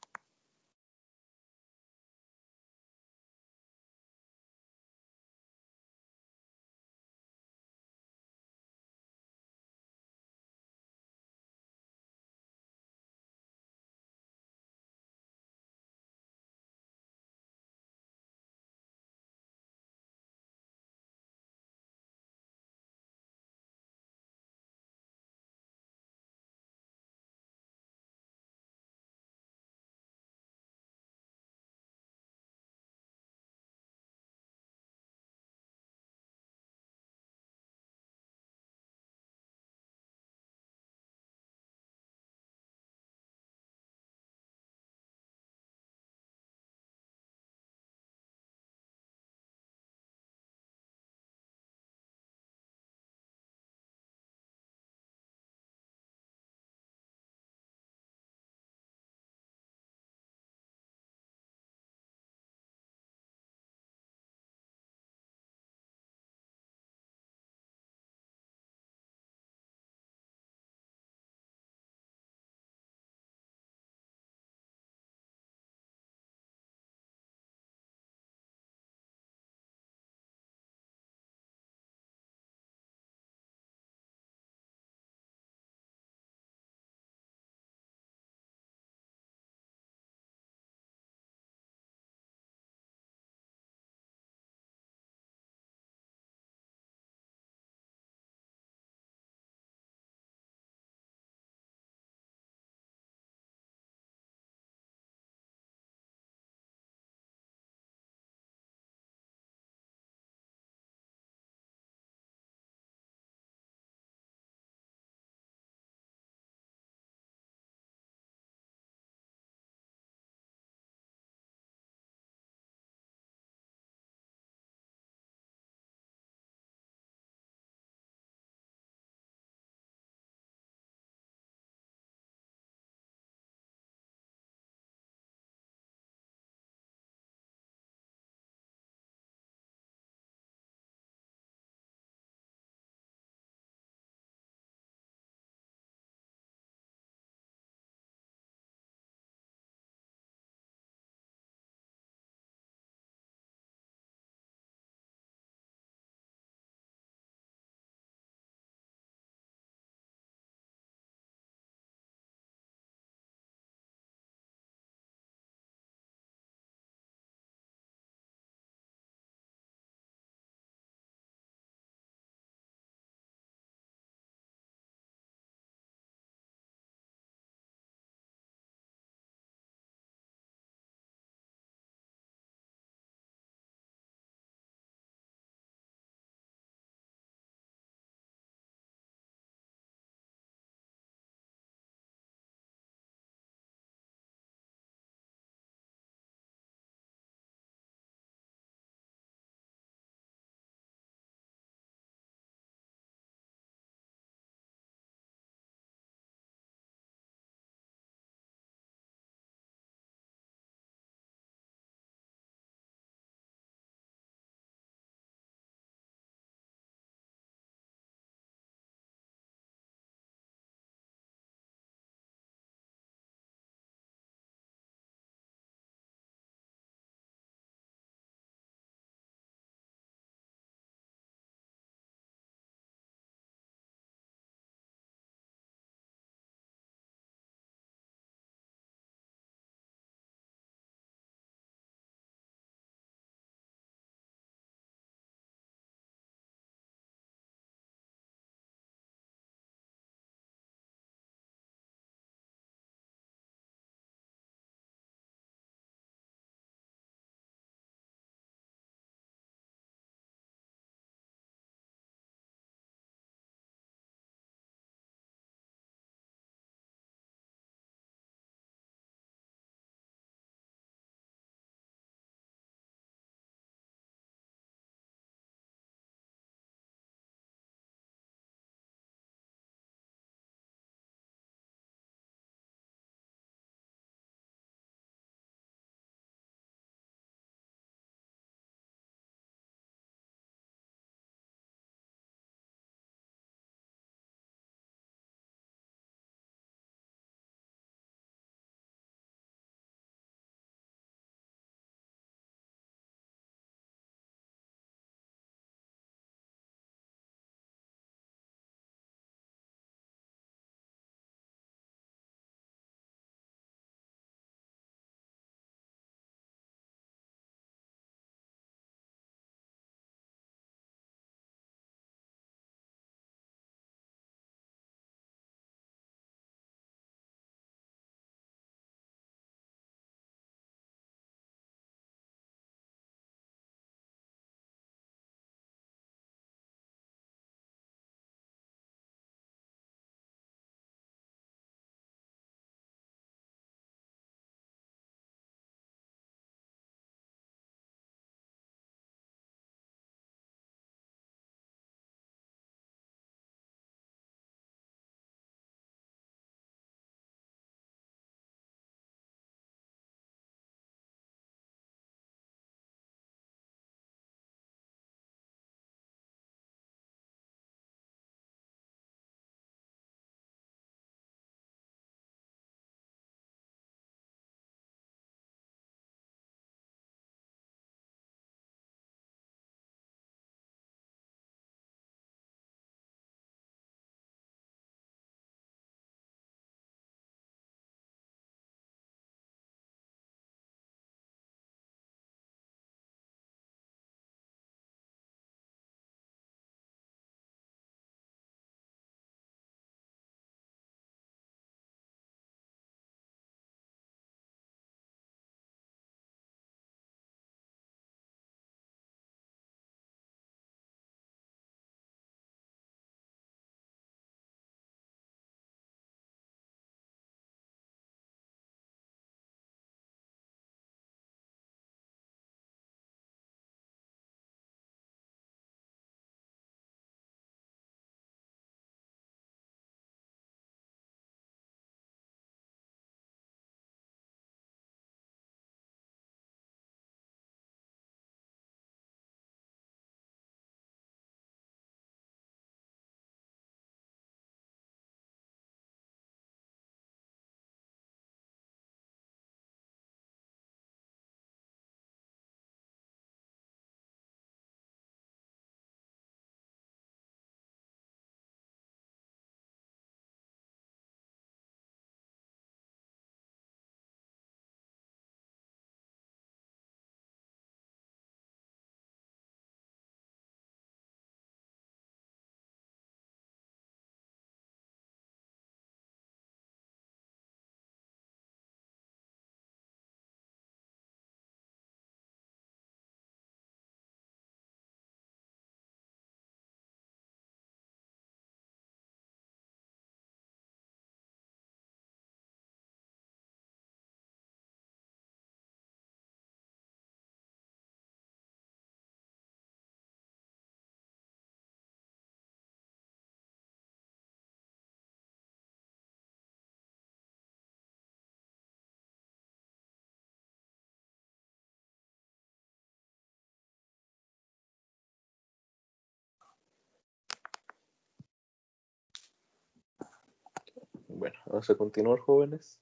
Bueno, vamos a continuar, jóvenes.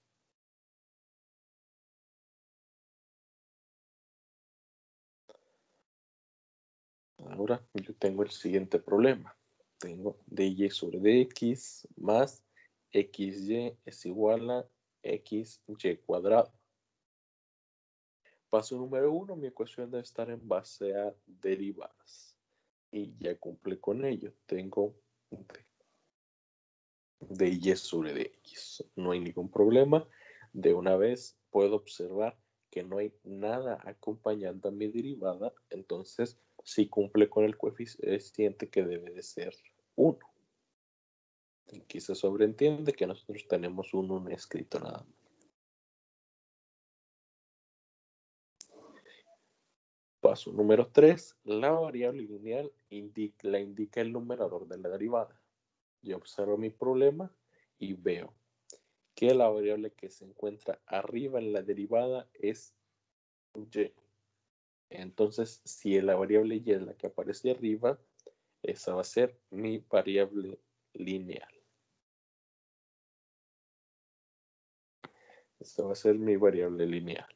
Ahora yo tengo el siguiente problema. Tengo dy sobre dx más xy es igual a xy cuadrado. Paso número 1, mi ecuación debe estar en base a derivadas. Y ya cumple con ello. Tengo dy sobre dx. No hay ningún problema. De una vez puedo observar que no hay nada acompañando a mi derivada. Entonces, sí cumple con el coeficiente que debe de ser 1. Aquí se sobreentiende que nosotros tenemos un 1 escrito nada más. Paso número 3. La variable lineal la indica el numerador de la derivada. Yo observo mi problema y veo que la variable que se encuentra arriba en la derivada es y. Entonces, si la variable y es la que aparece arriba, esa va a ser mi variable lineal. Esta va a ser mi variable lineal.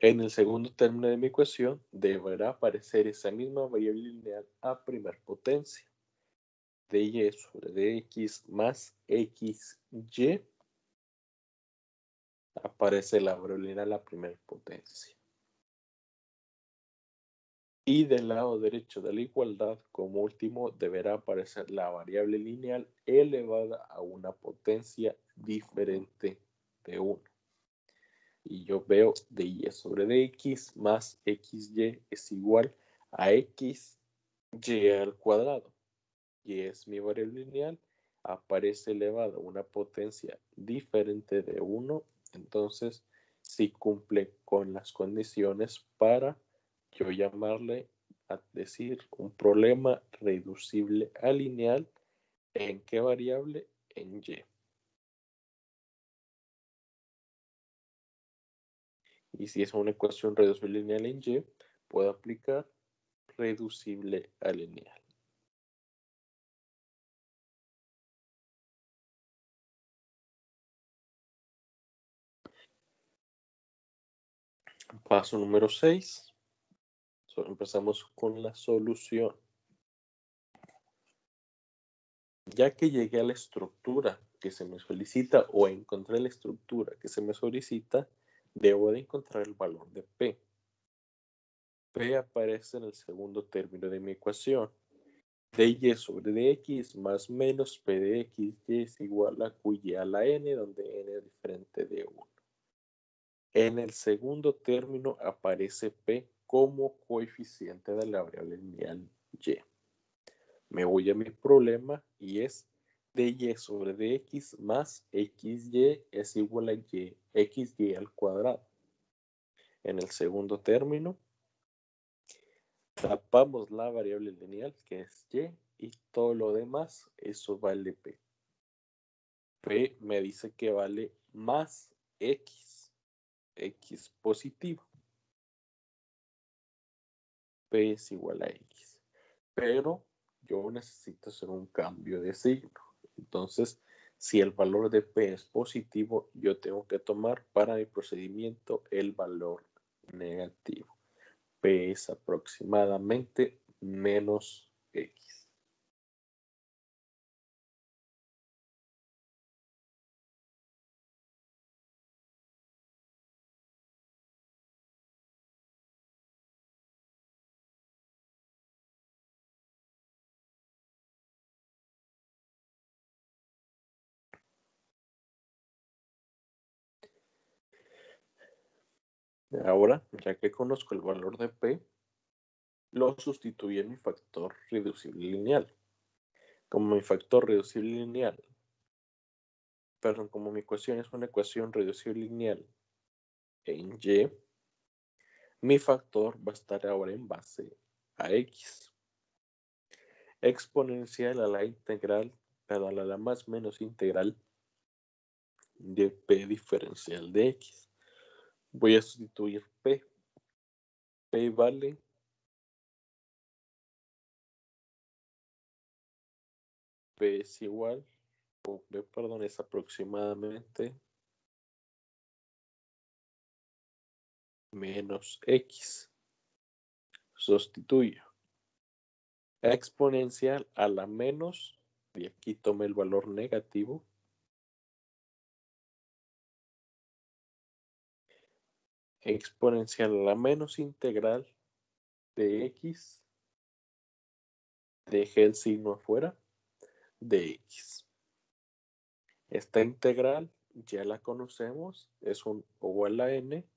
En el segundo término de mi ecuación deberá aparecer esa misma variable lineal a primer potencia. dy sobre dx más xy aparece la variable lineal a primer potencia. Y del lado derecho de la igualdad, como último, deberá aparecer la variable lineal elevada a una potencia diferente de 1. Y yo veo dy sobre dx más xy es igual a xy al cuadrado. Y es mi variable lineal, aparece elevada a una potencia diferente de 1. Entonces, sí cumple con las condiciones para yo llamarle a decir un problema reducible a lineal. ¿En qué variable? En y. Y si es una ecuación reducible lineal en y, puedo aplicar reducible a lineal. Paso número 6. Empezamos con la solución. Ya que llegué a la estructura que se me solicita o encontré la estructura que se me solicita, debo de encontrar el valor de P. P aparece en el segundo término de mi ecuación. dy sobre dx más menos p de x y es igual a qy a la n, donde n es diferente de 1. En el segundo término aparece p como coeficiente de la variable lineal y. Me voy a mi problema y es dy sobre dx más xy es igual a xy al cuadrado. En el segundo término, tapamos la variable lineal que es y todo lo demás, eso vale p. P me dice que vale más x positivo. P es igual a x. Pero yo necesito hacer un cambio de signo. Entonces, si el valor de P es positivo, yo tengo que tomar para mi procedimiento el valor negativo. P es aproximadamente menos x. Ahora, ya que conozco el valor de P, lo sustituyo en mi factor reducible lineal. Como mi factor reducible lineal, como mi ecuación es una ecuación reducible lineal en y, mi factor va a estar ahora en base a x. Exponencial a la integral, a la más menos integral de p diferencial de x. Voy a sustituir p. P vale B es igual, o B, perdón, es aproximadamente menos X. Sustituyo exponencial a la menos, y aquí tome el valor negativo, exponencial a la menos integral de X, dejé el signo afuera, de X. Esta integral ya la conocemos, es un O a la N,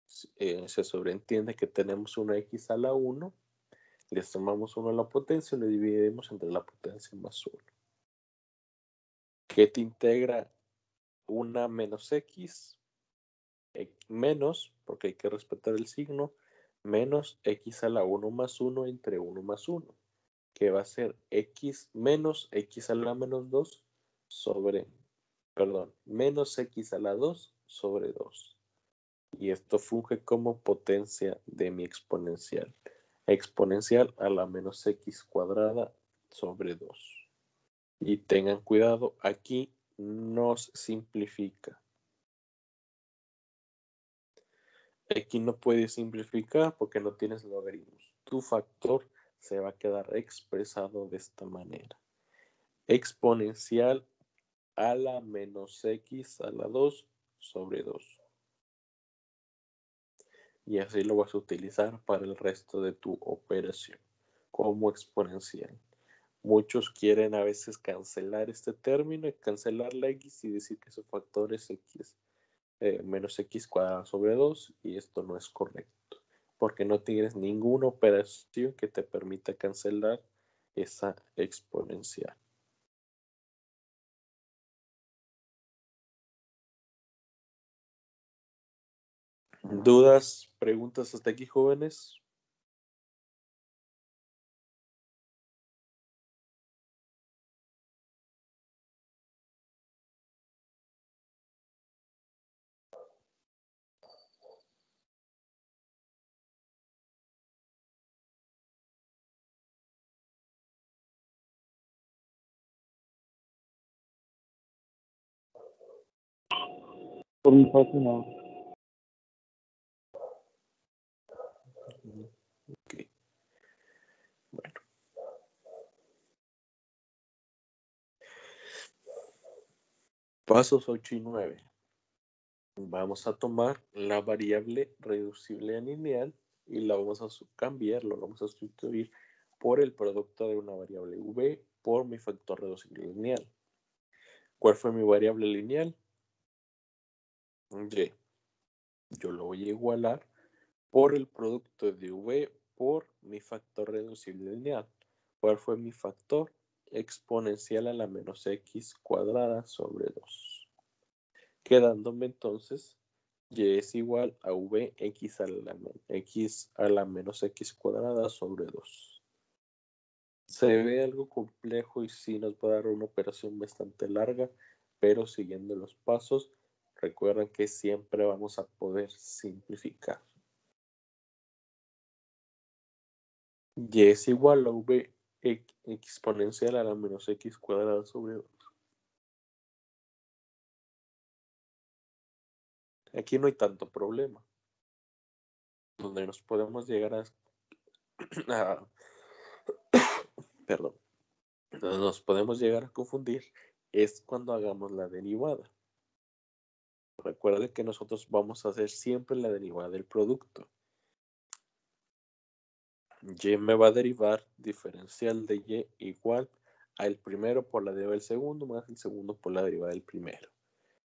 se sobreentiende que tenemos una X a la 1, le sumamos 1 a la potencia y le dividimos entre la potencia más 1. ¿Qué te integra una menos X? Menos, porque hay que respetar el signo, menos X a la 1 más 1 entre 1 más 1, que va a ser X menos X a la menos 2 sobre, perdón, menos X a la 2 sobre 2. Y esto funge como potencia de mi exponencial. Exponencial a la menos X cuadrada sobre 2. Y tengan cuidado, aquí nos simplifica. Aquí no puedes simplificar porque no tienes logaritmos. Tu factor se va a quedar expresado de esta manera. Exponencial a la menos X a la 2 sobre 2. Y así lo vas a utilizar para el resto de tu operación como exponencial. Muchos quieren a veces cancelar este término y cancelar la X y decir que su factor es X menos X cuadrado sobre 2, y esto no es correcto porque no tienes ninguna operación que te permita cancelar esa exponencial. ¿Dudas, preguntas hasta aquí, jóvenes? Por mi parte, no. Ok. Bueno. Pasos 8 y 9. Vamos a tomar la variable reducible a lineal y la vamos a cambiar, lo vamos a sustituir por el producto de una variable v por mi factor reducible lineal. ¿Cuál fue mi variable lineal? Y. Yo lo voy a igualar por el producto de v por mi factor reducible lineal. ¿Cuál fue mi factor? Exponencial a la menos x cuadrada sobre 2. Quedándome entonces y es igual a v x a la menos x cuadrada sobre 2. Se ve algo complejo y sí nos va a dar una operación bastante larga, pero siguiendo los pasos, recuerden que siempre vamos a poder simplificar. Y es igual a v exponencial a la menos x cuadrada sobre 2. Aquí no hay tanto problema. Donde nos podemos llegar perdón, donde nos podemos llegar a confundir es cuando hagamos la derivada. Recuerden que nosotros vamos a hacer siempre la derivada del producto. Y me va a derivar diferencial de y igual al primero por la derivada del segundo más el segundo por la derivada del primero.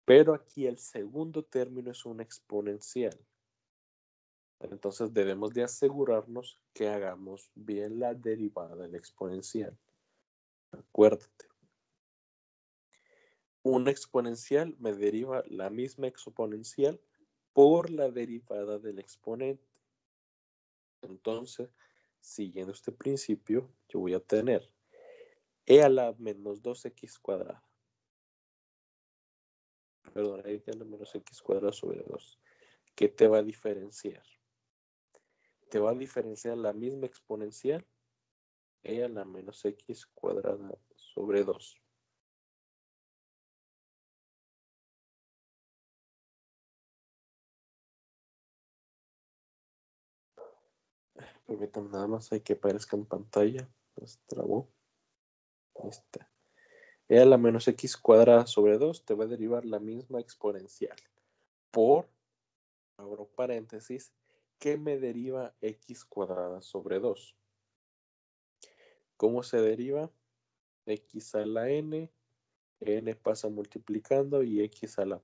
Pero aquí el segundo término es una exponencial. Entonces debemos de asegurarnos que hagamos bien la derivada del exponencial. Acuérdate. Una exponencial me deriva la misma exponencial por la derivada del exponente. Entonces, siguiendo este principio, yo voy a tener e a la menos 2x cuadrada. Perdón, e a la menos x cuadrada sobre 2. ¿Qué te va a diferenciar? Te va a diferenciar la misma exponencial e a la menos x cuadrada sobre 2. Permítanme nada más, hay que aparezca en pantalla. Pues trabó. Ahí está. E a la menos x cuadrada sobre 2 te va a derivar la misma exponencial. Por, abro paréntesis, ¿qué me deriva x cuadrada sobre 2? ¿Cómo se deriva? X a la n pasa multiplicando y x a la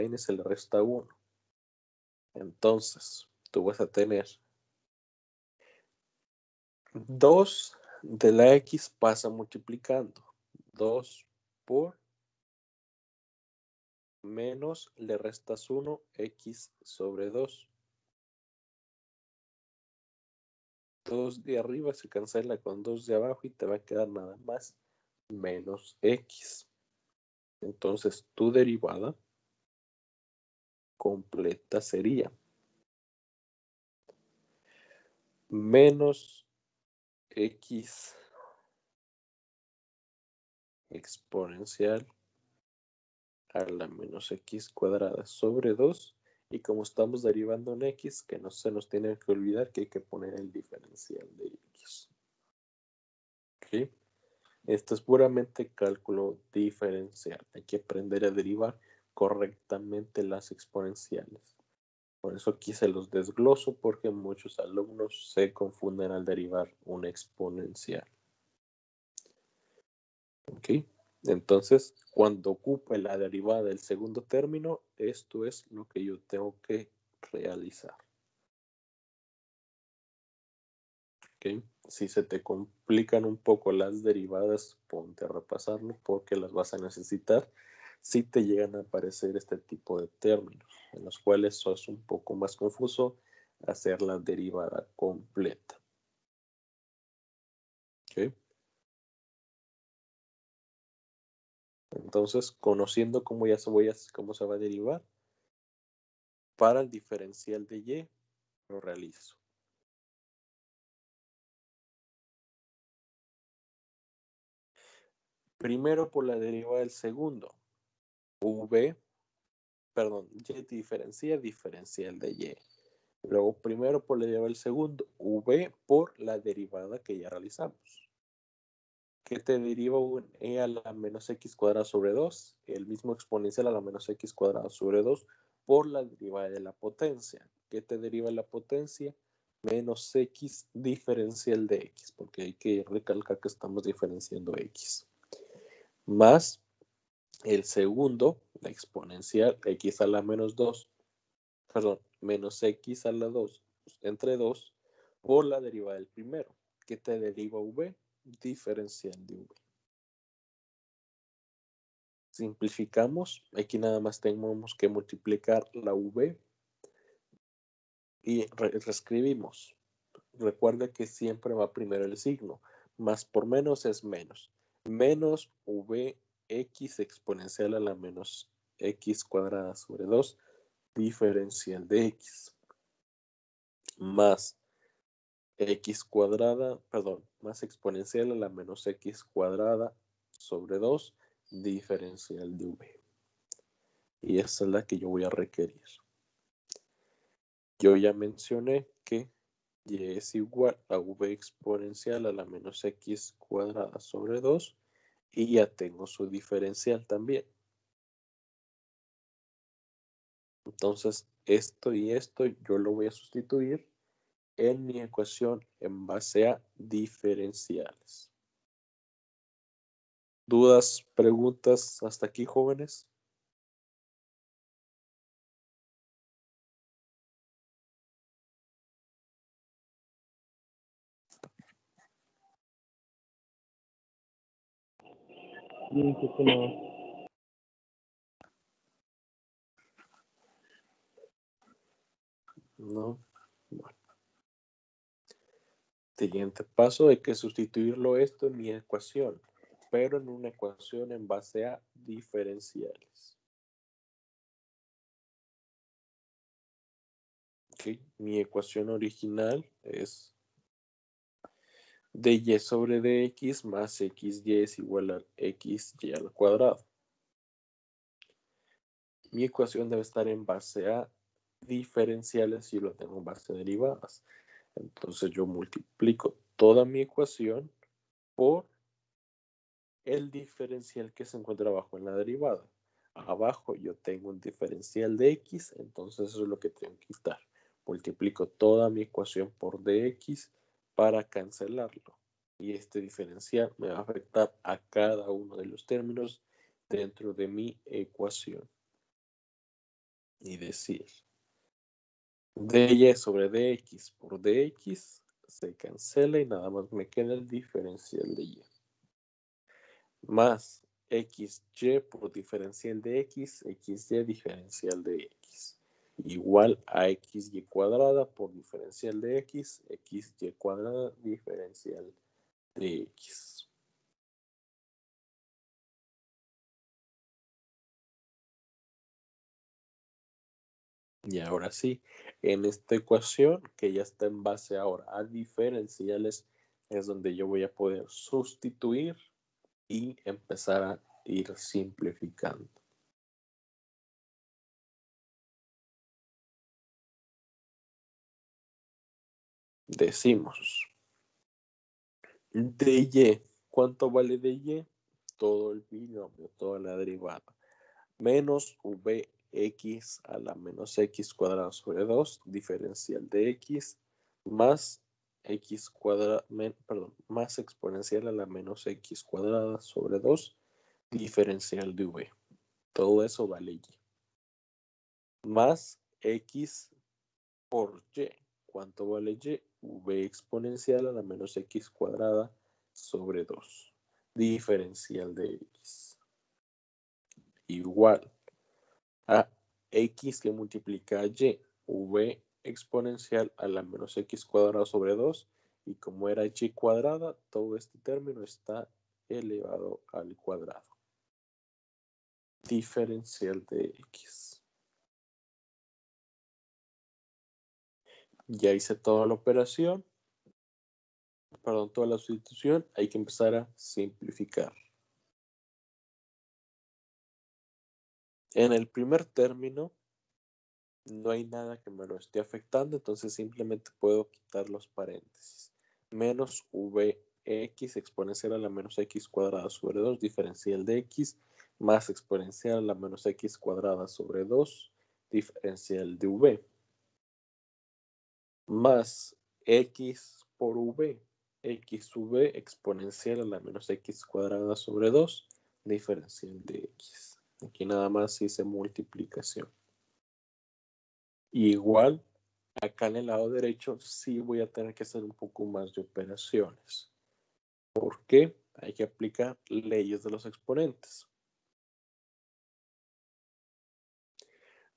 n se le resta 1. Entonces, tú vas a tener 2 de la x pasa multiplicando. 2 por menos le restas 1, x sobre 2. 2 de arriba se cancela con 2 de abajo y te va a quedar nada más menos x. Entonces, tu derivada completa sería menos x exponencial a la menos x cuadrada sobre 2. Y como estamos derivando en x, que no se nos tiene que olvidar que hay que poner el diferencial de x. ¿Ok? Esto es puramente cálculo diferencial. Hay que aprender a derivar correctamente las exponenciales. Por eso aquí se los desgloso porque muchos alumnos se confunden al derivar una exponencial. ¿Ok? Entonces, cuando ocupe la derivada del segundo término, esto es lo que yo tengo que realizar. ¿Ok? Si se te complican un poco las derivadas, ponte a repasarlo porque las vas a necesitar si te llegan a aparecer este tipo de términos, en los cuales es un poco más confuso hacer la derivada completa. ¿Ok? Entonces, conociendo cómo cómo se va a derivar, para el diferencial de y, lo realizo. Primero por la derivada del segundo. Y diferencial de y. Luego, primero por la derivada del segundo, v por la derivada que ya realizamos. ¿Qué te deriva un e a la menos x cuadrada sobre 2? El mismo exponencial a la menos x cuadrada sobre 2 por la derivada de la potencia. ¿Qué te deriva la potencia? Menos x diferencial de x, porque hay que recalcar que estamos diferenciando x. Más el segundo, la exponencial, x a la menos 2, perdón, menos x a la 2 entre 2 por la derivada del primero. ¿Qué te deriva v? Diferencial de v. Simplificamos, aquí nada más tenemos que multiplicar la v y reescribimos. Recuerda que siempre va primero el signo, más por menos es menos. Menos vx exponencial a la menos x cuadrada sobre 2 diferencial de x. Más x cuadrada, perdón, más exponencial a la menos x cuadrada sobre 2 diferencial de v. Y esa es la que yo voy a requerir. Yo ya mencioné que y es igual a v exponencial a la menos x cuadrada sobre 2 y ya tengo su diferencial también. Entonces, esto y esto yo lo voy a sustituir en mi ecuación en base a diferenciales. ¿Dudas, preguntas hasta aquí, jóvenes? No. Bueno. Siguiente paso, hay que sustituirlo esto en mi ecuación, pero en una ecuación en base a diferenciales. Okay. Mi ecuación original es dy sobre dx más xy es igual a xy al cuadrado. Mi ecuación debe estar en base a diferenciales y lo tengo en base a derivadas. Entonces yo multiplico toda mi ecuación por el diferencial que se encuentra abajo en la derivada. Abajo yo tengo un diferencial de x, entonces eso es lo que tengo que quitar. Multiplico toda mi ecuación por dx para cancelarlo. Y este diferencial me va a afectar a cada uno de los términos dentro de mi ecuación. Y decir, dy sobre dx por dx se cancela y nada más me queda el diferencial de y. Más xy por diferencial de x, xy diferencial de x. Igual a xy cuadrada por diferencial de x, xy cuadrada diferencial de x. Y ahora sí, en esta ecuación que ya está en base ahora a diferenciales, es donde yo voy a poder sustituir y empezar a ir simplificando. Decimos dy, ¿cuánto vale dy? Todo el binomio, toda la derivada. Menos vx a la menos x cuadrada sobre 2, diferencial de x, más x cuadrada, más exponencial a la menos x cuadrada sobre 2, diferencial de v. Todo eso vale y. Más x por y. ¿Cuánto vale y? V exponencial a la menos x cuadrada sobre 2. Diferencial de x. Igual a x que multiplica a y. V exponencial a la menos x cuadrada sobre 2. Y como era y cuadrada, todo este término está elevado al cuadrado. Diferencial de x. Ya hice toda la operación. Perdón, toda la sustitución. Hay que empezar a simplificar. En el primer término no hay nada que me lo esté afectando, entonces simplemente puedo quitar los paréntesis. Menos vx exponencial a la menos x cuadrada sobre 2, diferencial de x, más exponencial a la menos x cuadrada sobre 2, diferencial de v, más x por v, xv exponencial a la menos x cuadrada sobre 2, diferencial de x. Aquí nada más hice multiplicación. Igual, acá en el lado derecho sí voy a tener que hacer un poco más de operaciones. ¿Por qué? Hay que aplicar leyes de los exponentes.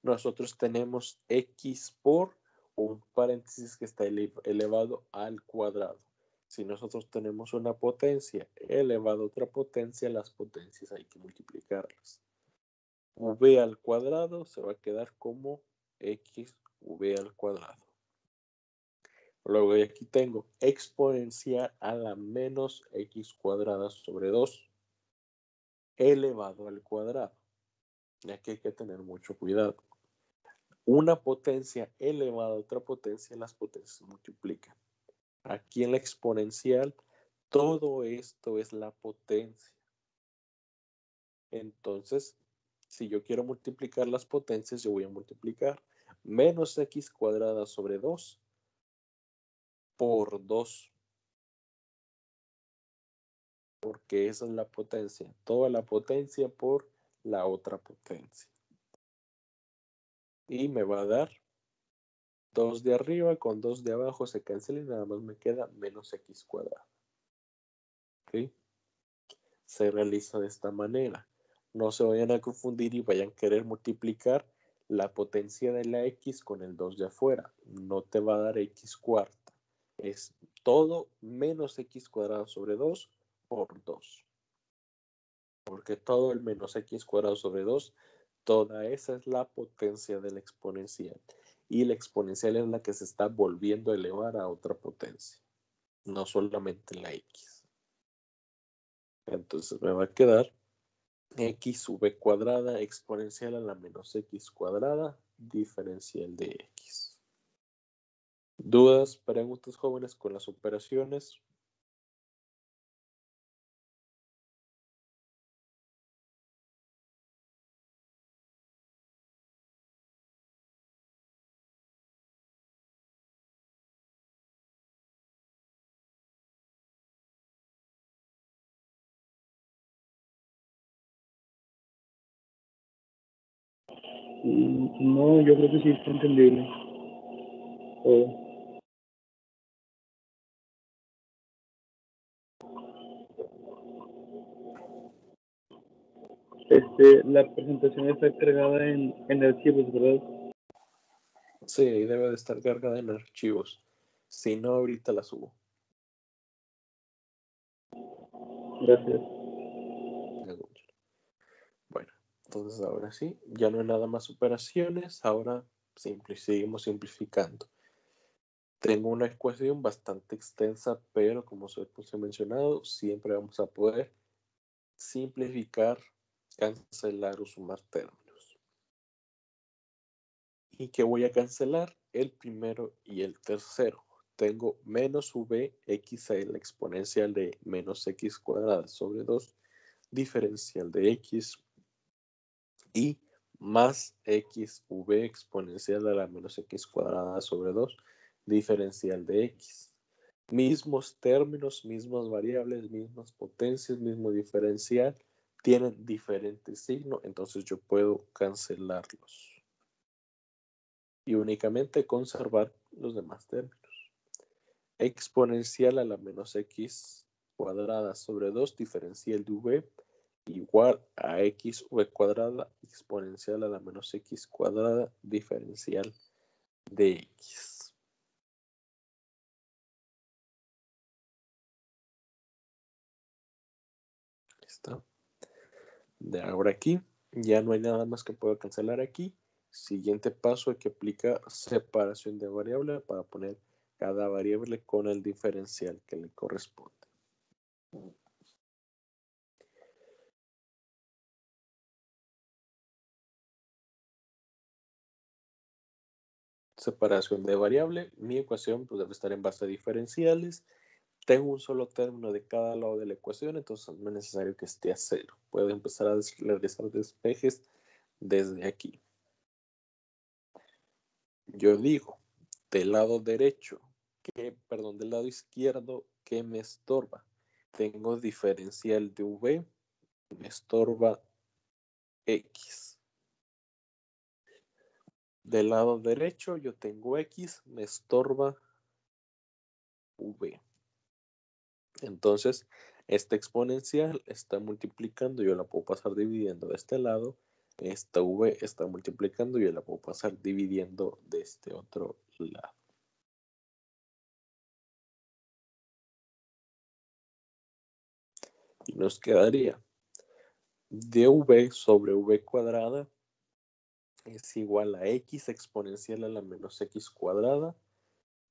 Nosotros tenemos x por un paréntesis que está elevado al cuadrado. Si nosotros tenemos una potencia elevada a otra potencia, las potencias hay que multiplicarlas. V al cuadrado se va a quedar como xv al cuadrado. Luego aquí tengo exponencial a la menos x cuadrada sobre 2 elevado al cuadrado. Y aquí hay que tener mucho cuidado. Una potencia elevada a otra potencia, las potencias se multiplican. Aquí en la exponencial, todo esto es la potencia. Entonces, si yo quiero multiplicar las potencias, yo voy a multiplicar menos x cuadrada sobre 2 por 2. Porque esa es la potencia. Toda la potencia por la otra potencia. Y me va a dar 2 de arriba con 2 de abajo se cancela y nada más me queda menos x cuadrado. ¿Ok? Se realiza de esta manera. No se vayan a confundir y vayan a querer multiplicar la potencia de la x con el 2 de afuera. No te va a dar x cuarta. Es todo menos x cuadrado sobre 2 por 2. Porque todo el menos x cuadrado sobre 2, toda esa es la potencia de la exponencial. Y la exponencial es la que se está volviendo a elevar a otra potencia. no solamente la X. Entonces me va a quedar X v cuadrada exponencial a la menos X cuadrada diferencial de X. ¿Dudas, preguntas, jóvenes, con las operaciones? No, yo creo que sí está entendible. Todo. La presentación está cargada en archivos, ¿verdad? Sí, ahí debe de estar cargada en archivos. Si no, ahorita la subo. Gracias. Bueno, entonces ahora sí, ya no hay nada más operaciones. Ahora seguimos simplificando. Tengo una ecuación bastante extensa, pero como os he mencionado, siempre vamos a poder simplificar, cancelar o sumar términos. ¿Y qué voy a cancelar? El primero y el tercero. Tengo menos vx a la exponencial de menos x cuadrada sobre 2, diferencial de x, y más xv exponencial a la menos x cuadrada sobre 2, diferencial de x. Mismos términos, mismas variables, mismas potencias, mismo diferencial, tienen diferente signo, entonces yo puedo cancelarlos y únicamente conservar los demás términos. Exponencial a la menos x cuadrada sobre 2, diferencial de v, igual a xv cuadrada exponencial a la menos x cuadrada diferencial de x. ¿Listo? De ahora aquí ya no hay nada más que pueda cancelar aquí. Siguiente paso, hay que aplicar separación de variable para poner cada variable con el diferencial que le corresponde. Separación de variable, mi ecuación pues, debe estar en base a diferenciales. Tengo un solo término de cada lado de la ecuación, entonces no es necesario que esté a cero. Puedo empezar a realizar despejes desde aquí. Yo digo, del lado derecho, del lado izquierdo, ¿qué me estorba? Tengo diferencial de v, me estorba x. Del lado derecho yo tengo x, me estorba v. Entonces, esta exponencial está multiplicando, yo la puedo pasar dividiendo de este lado. Esta v está multiplicando, yo la puedo pasar dividiendo de este otro lado. Y nos quedaría dv sobre v cuadrada es igual a x exponencial a la menos x cuadrada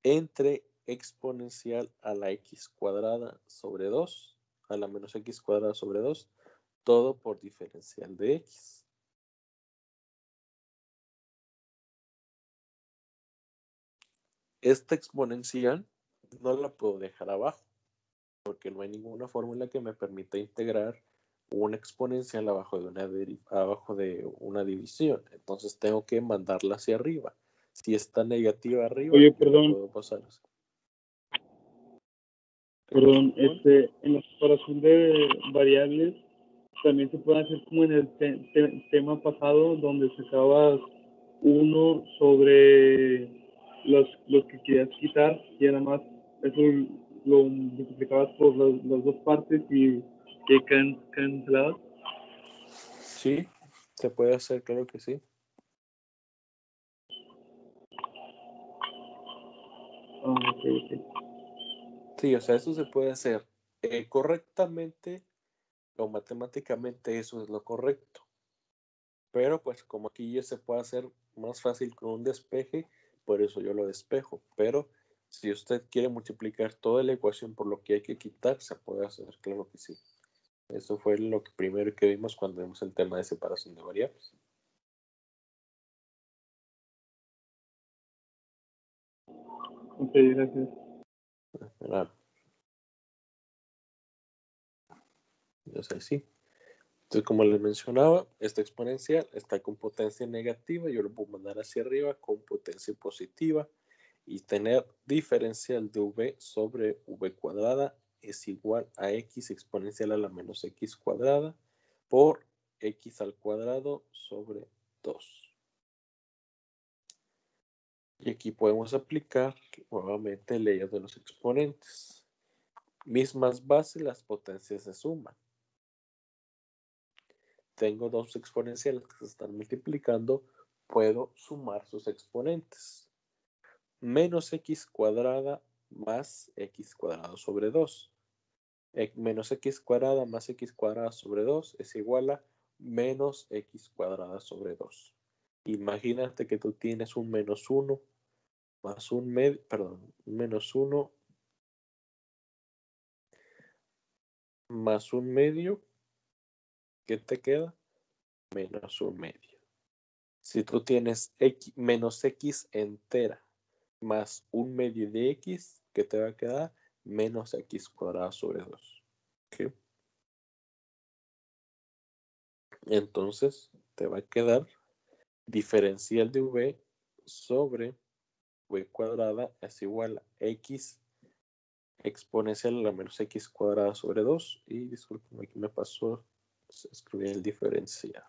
entre exponencial a la x cuadrada sobre 2, a la menos x cuadrada sobre 2, todo por diferencial de x. Esta exponencial no la puedo dejar abajo, porque no hay ninguna fórmula que me permita integrar una exponencial abajo de una división. Entonces tengo que mandarla hacia arriba. Si está negativa arriba, Oye, yo la perdón, puedo pasar así. en la separación de variables también se puede hacer como en el tema pasado, donde sacabas uno sobre los que querías quitar y nada más eso lo multiplicabas por las dos partes y cancelabas. Sí, se puede hacer, creo que sí. Okay. Sí, o sea, eso se puede hacer correctamente o matemáticamente, eso es lo correcto. Pero pues como aquí ya se puede hacer más fácil con un despeje, por eso yo lo despejo. Pero Si usted quiere multiplicar toda la ecuación por lo que hay que quitar, se puede hacer, claro que sí. Eso fue lo primero que vimos cuando vimos el tema de separación de variables. Ok, gracias. Claro. Entonces, sí. Entonces, como les mencionaba, esta exponencial está con potencia negativa. Yo lo puedo mandar hacia arriba con potencia positiva. Y tener diferencial de v sobre v cuadrada es igual a x exponencial a la menos x cuadrada por x al cuadrado sobre 2. Y aquí podemos aplicar nuevamente leyes de los exponentes. Mismas bases, las potencias se suman. Tengo dos exponenciales que se están multiplicando, puedo sumar sus exponentes. Menos x cuadrada más x cuadrado sobre 2. Menos x cuadrada más x cuadrada sobre 2 es igual a menos x cuadrada sobre 2. Imagínate que tú tienes un menos 1 más un medio, perdón, menos 1 más un medio, ¿qué te queda? Menos un medio. Si tú tienes x, menos x entera más un medio de x, ¿qué te va a quedar? Menos x cuadrado sobre 2. ¿Okay? Entonces, te va a quedar diferencial de v sobre v cuadrada es igual a x exponencial a la menos x cuadrada sobre 2. Y disculpen, aquí me pasó, escribí el diferencial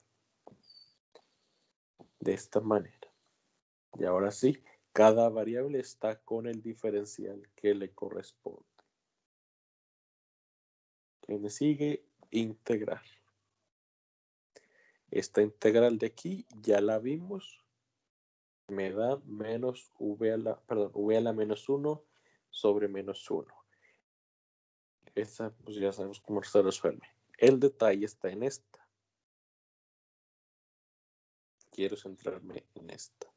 de esta manera. Y ahora sí, cada variable está con el diferencial que le corresponde. ¿Qué me sigue? Integrar. Esta integral de aquí ya la vimos. Me da menos v a la menos 1 sobre menos 1. Esta pues ya sabemos cómo se resuelve. El detalle está en esta. Quiero centrarme en esta.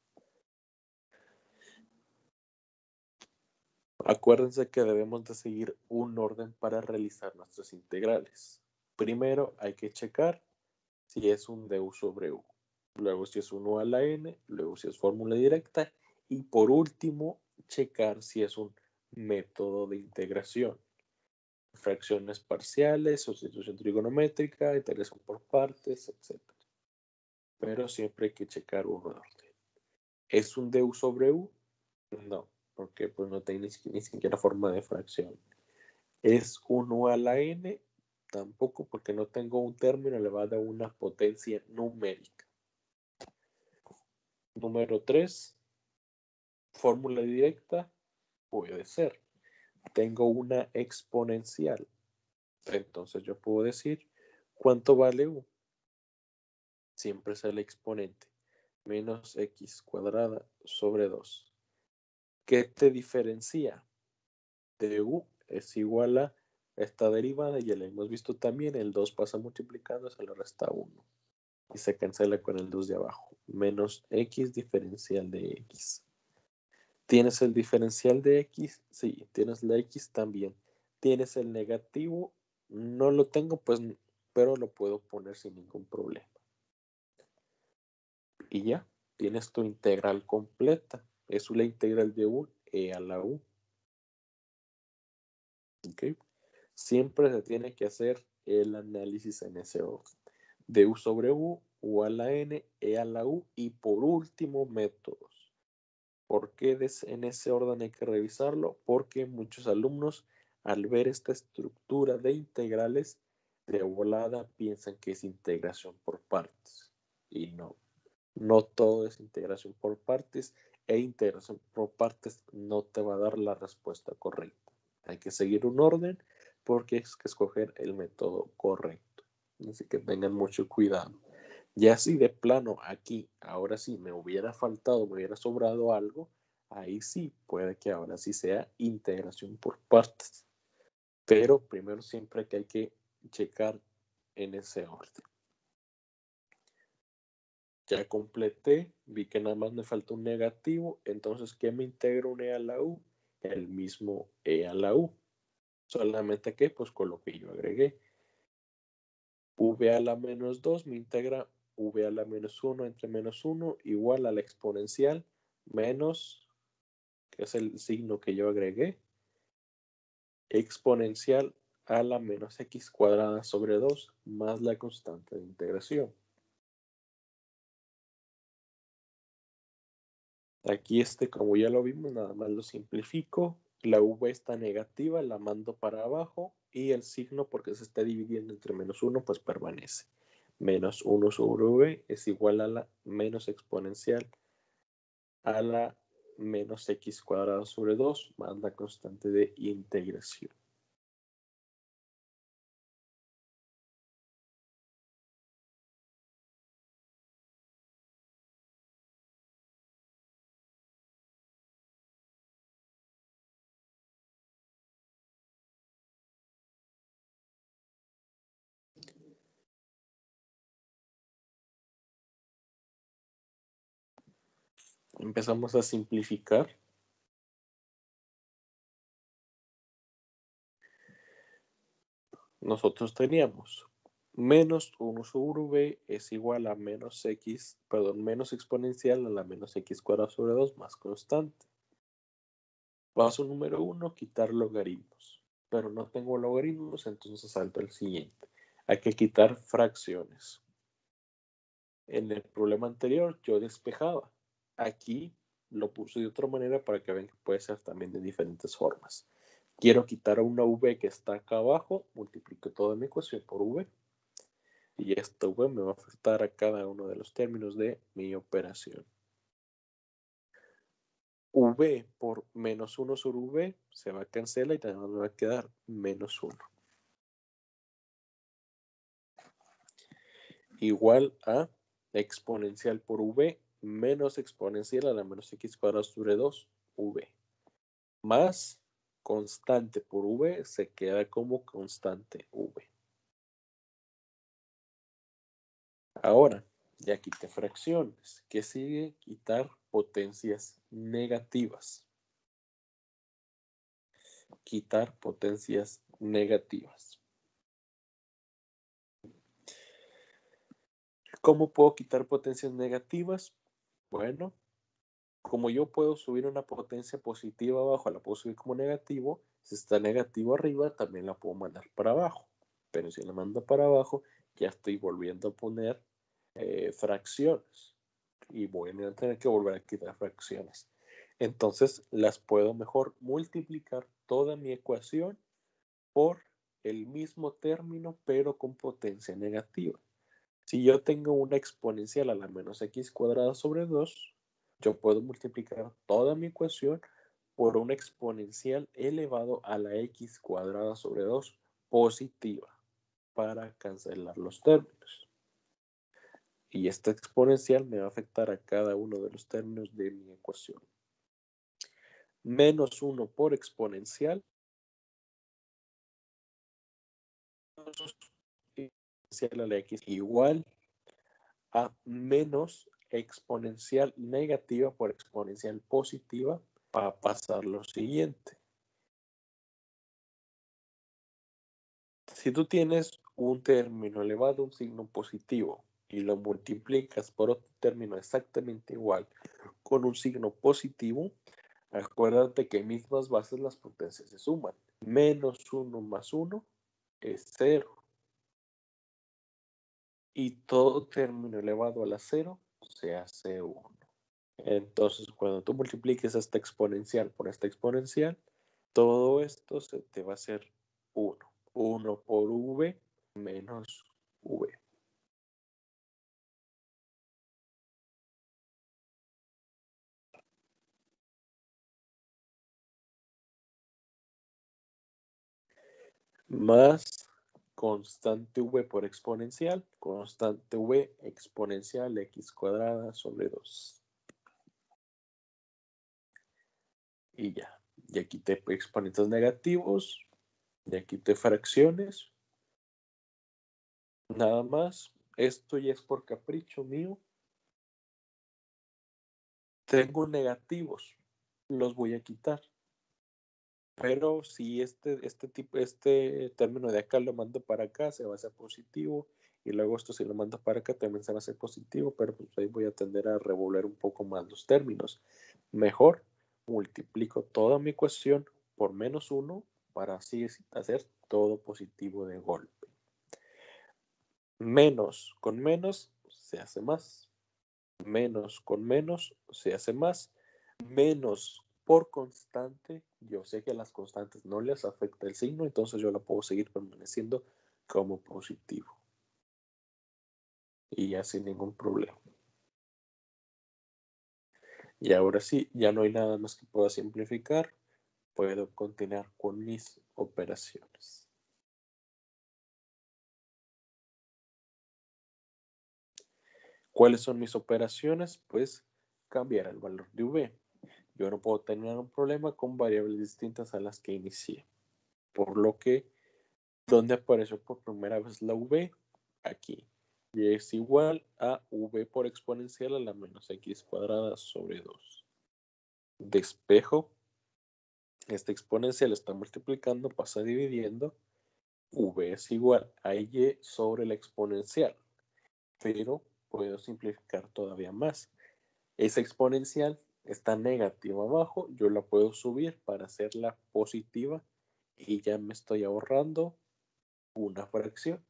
Acuérdense que debemos de seguir un orden para realizar nuestras integrales. Primero hay que checar si es un du sobre u. Luego si es 1 a la n, luego si es fórmula directa. Y por último, checar si es un método de integración. Fracciones parciales, sustitución trigonométrica, integración por partes, etc. Pero siempre hay que checar un orden. ¿Es un du sobre u? No, porque pues no tiene ni siquiera forma de fracción. ¿Es 1 a la n? Tampoco, porque no tengo un término elevado a una potencia numérica. Número 3, fórmula directa, puede ser. Tengo una exponencial. Entonces yo puedo decir, ¿cuánto vale u? Siempre es el exponente. Menos x cuadrada sobre 2. ¿Qué te diferencia? De u es igual a esta derivada, ya la hemos visto también, el 2 pasa multiplicando, se le resta 1. Y se cancela con el 2 de abajo. Menos x diferencial de x. ¿Tienes el diferencial de x? Sí. ¿Tienes la x? También. ¿Tienes el negativo? No lo tengo, pues, pero lo puedo poner sin ningún problema. Y ya, tienes tu integral completa. Es la integral de u e a la u. ¿Ok? Siempre se tiene que hacer el análisis en ese orden. De u sobre u a la n, e a la u y por último métodos. ¿Por qué en ese orden hay que revisarlo? Porque muchos alumnos al ver esta estructura de integrales de volada piensan que es integración por partes y no. No todo es integración por partes e integración por partes no te va a dar la respuesta correcta. Hay que seguir un orden porque hay que escoger el método correcto. Así que tengan mucho cuidado. Ya si de plano aquí, ahora sí, me hubiera faltado, me hubiera sobrado algo, ahí sí, puede que ahora sí sea integración por partes. Pero primero siempre que hay que checar en ese orden. Ya completé, vi que nada más me falta un negativo, entonces ¿qué me integro un e a la u? el mismo e a la u. Solamente que, pues con lo que yo agregué. V a la menos 2 me integra V a la menos 1 entre menos 1 igual a la exponencial menos, que es el signo que yo agregué, exponencial a la menos x cuadrada sobre 2 más la constante de integración. Aquí como ya lo vimos, nada más lo simplifico. La v está negativa, la mando para abajo y el signo, porque se está dividiendo entre menos 1, pues permanece. Menos 1 sobre v es igual a la menos exponencial a la menos x cuadrado sobre 2 más la constante de integración. Empezamos a simplificar. Nosotros teníamos menos 1 sobre v es igual a menos exponencial a la menos x cuadrado sobre 2 más constante. Paso número 1, quitar logaritmos. Pero no tengo logaritmos, entonces salto al siguiente. Hay que quitar fracciones. En el problema anterior yo despejaba. Aquí lo puse de otra manera para que vean que puede ser también de diferentes formas. Quiero quitar a una v que está acá abajo, multiplico toda mi ecuación por v. Y esto me va a afectar a cada uno de los términos de mi operación. V por menos 1 sobre V se va a cancelar y también me va a quedar menos 1. Igual a exponencial por V menos exponencial a la menos x cuadrado sobre 2, V. Más constante por V se queda como constante V. Ahora, ya quité fracciones. ¿Qué sigue? Quitar potencias negativas. Quitar potencias negativas. ¿Cómo puedo quitar potencias negativas? Bueno, como yo puedo subir una potencia positiva abajo, la puedo subir como negativo. Si está negativo arriba, también la puedo mandar para abajo. Pero si la mando para abajo, ya estoy volviendo a poner fracciones. Y voy a tener que volver a quitar fracciones. Entonces, las puedo mejor multiplicar toda mi ecuación por el mismo término, pero con potencia negativa. Si yo tengo una exponencial a la menos x cuadrada sobre 2, yo puedo multiplicar toda mi ecuación por una exponencial elevado a la x cuadrada sobre 2 positiva para cancelar los términos. Y esta exponencial me va a afectar a cada uno de los términos de mi ecuación. Menos 1 por exponencial a la x igual a menos exponencial negativa por exponencial positiva para pasar lo siguiente. Si tú tienes un término elevado a un signo positivo y lo multiplicas por otro término exactamente igual con un signo positivo, acuérdate que en mismas bases las potencias se suman. Menos 1 más 1 es 0. Y todo término elevado a la 0 se hace 1. Entonces, cuando tú multipliques esta exponencial por esta exponencial, todo esto se te va a hacer 1. 1 por v menos v. Más constante v por exponencial, constante v exponencial x cuadrada sobre 2. Y ya. Ya quité exponentes negativos, ya quité fracciones. Nada más. Esto ya es por capricho mío. Tengo negativos. Los voy a quitar. Pero si este término de acá lo mando para acá, se va a hacer positivo. Y luego esto si lo mando para acá también se va a hacer positivo. Pero pues ahí voy a tender a revolver un poco más los términos. Mejor multiplico toda mi ecuación por -1 para así hacer todo positivo de golpe. Menos con menos se hace más. Menos con menos se hace más. Menos por constante, yo sé que a las constantes no les afecta el signo, entonces yo la puedo seguir permaneciendo como positivo. Y ya sin ningún problema. Y ahora sí, ya no hay nada más que pueda simplificar. Puedo continuar con mis operaciones. ¿Cuáles son mis operaciones? Pues cambiar el valor de V. Yo no puedo tener un problema con variables distintas a las que inicié. Por lo que, ¿dónde apareció por primera vez la V? Aquí. Y es igual a V por exponencial a la menos X cuadrada sobre 2. Despejo. Esta exponencial está multiplicando, pasa dividiendo. V es igual a Y sobre la exponencial. Pero puedo simplificar todavía más. Esa exponencial está negativa abajo, yo la puedo subir para hacerla positiva y ya me estoy ahorrando una fracción.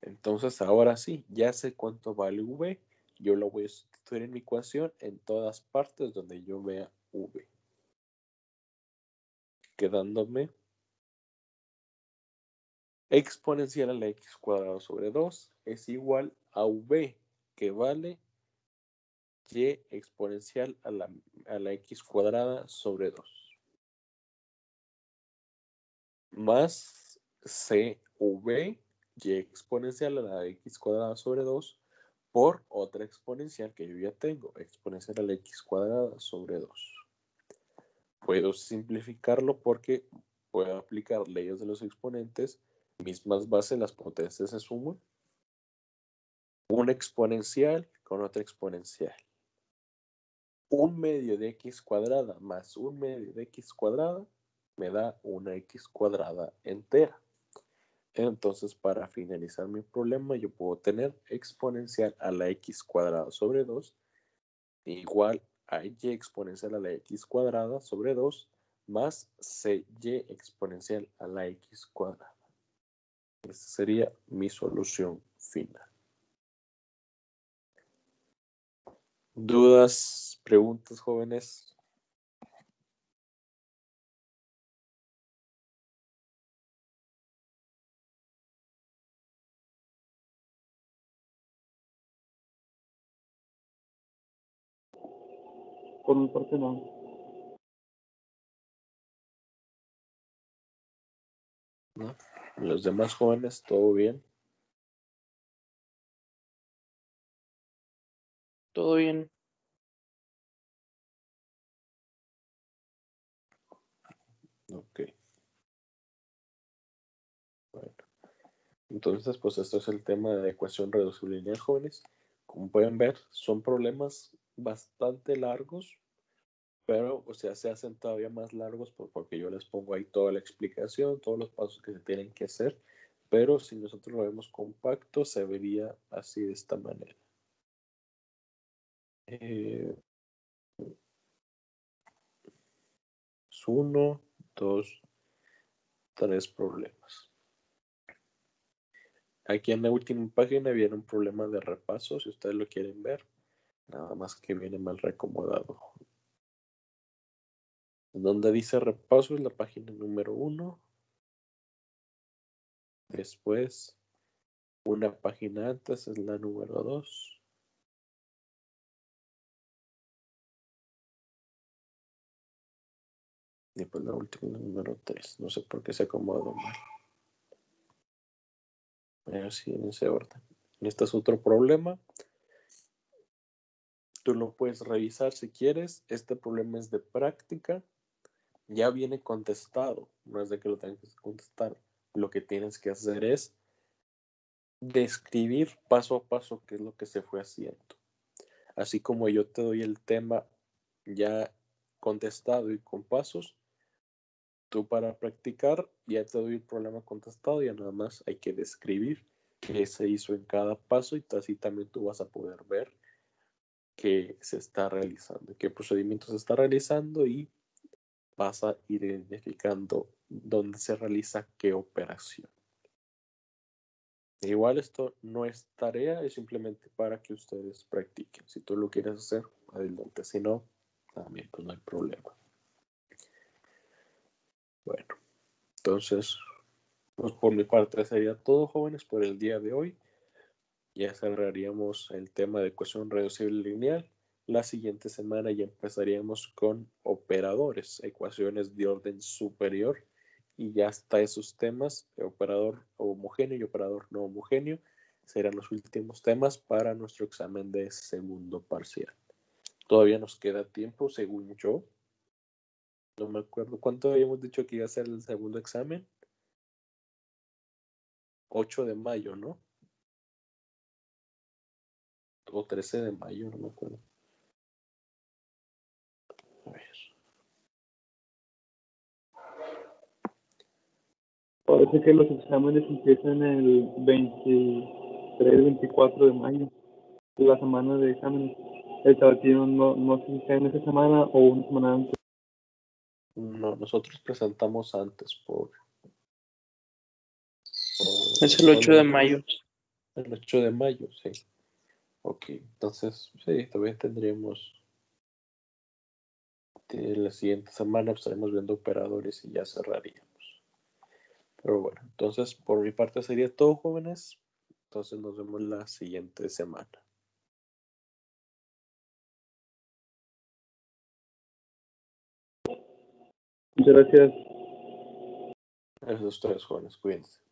Entonces ahora sí, ya sé cuánto vale V, yo lo voy a sustituir en mi ecuación en todas partes donde yo vea V. Quedándome exponencial a la X cuadrado sobre 2 es igual a V, que vale Y exponencial a la X cuadrada sobre 2. Más CV, Y exponencial a la X cuadrada sobre 2 por otra exponencial que yo ya tengo, exponencial a la X cuadrada sobre 2. Puedo simplificarlo porque puedo aplicar leyes de los exponentes, mismas bases, las potencias se suman. Una exponencial con otra exponencial. 1/2 de X cuadrada más 1/2 de X cuadrada me da una X cuadrada entera. Entonces, para finalizar mi problema, yo puedo tener exponencial a la X cuadrada sobre 2 igual a Y exponencial a la X cuadrada sobre 2 más CY exponencial a la X cuadrada. Esta sería mi solución final. ¿Dudas, preguntas, jóvenes? Por mi parte no. ¿No? Los demás jóvenes, ¿todo bien? Todo bien. Ok. Bueno. Entonces, pues esto es el tema de ecuación reducible lineal, jóvenes. Como pueden ver, son problemas bastante largos, pero o sea, se hacen todavía más largos porque yo les pongo ahí toda la explicación, todos los pasos que se tienen que hacer, pero si nosotros lo vemos compacto, se vería así de esta manera. 1, 2, 3 problemas. Aquí en la última página viene un problema de repaso, si ustedes lo quieren ver, nada más que viene mal recomodado. Donde dice repaso es la página número 1. Después, una página antes es la número 2. Y pues la última, la número 3. No sé por qué se acomodó mal. Pero sí, en ese orden. Este es otro problema. Tú lo puedes revisar si quieres. Este problema es de práctica. Ya viene contestado. No es de que lo tengas que contestar. Lo que tienes que hacer es describir paso a paso qué es lo que se fue haciendo. Así como yo te doy el tema ya contestado y con pasos. Tú para practicar ya te doy el problema contestado, ya nada más hay que describir qué se hizo en cada paso y así también tú vas a poder ver qué se está realizando, qué procedimiento se está realizando y vas a ir identificando dónde se realiza qué operación. Igual esto no es tarea, es simplemente para que ustedes practiquen. Si tú lo quieres hacer, adelante. Si no, también pues no hay problema. Bueno, entonces, pues por mi parte sería todo, jóvenes, por el día de hoy. Ya cerraríamos el tema de ecuación reducible lineal. La siguiente semana ya empezaríamos con operadores, ecuaciones de orden superior. Y ya hasta esos temas, operador homogéneo y operador no homogéneo, serán los últimos temas para nuestro examen de segundo parcial. Todavía nos queda tiempo, según yo. No me acuerdo cuánto habíamos dicho que iba a ser el segundo examen. 8 de mayo, ¿no? O 13 de mayo, no me acuerdo. A ver. Parece que los exámenes empiezan el 23-24 de mayo, la semana de exámenes. El sabatino no sé si sea en esa semana o una semana antes. No, nosotros presentamos antes Es el 8 de mayo. El 8 de mayo, sí. Ok, entonces, sí, todavía tendríamos la siguiente semana, estaremos viendo operadores y ya cerraríamos. Pero bueno, entonces por mi parte sería todo, jóvenes. Entonces nos vemos la siguiente semana. Muchas gracias. Gracias a ustedes, jóvenes. Cuídense.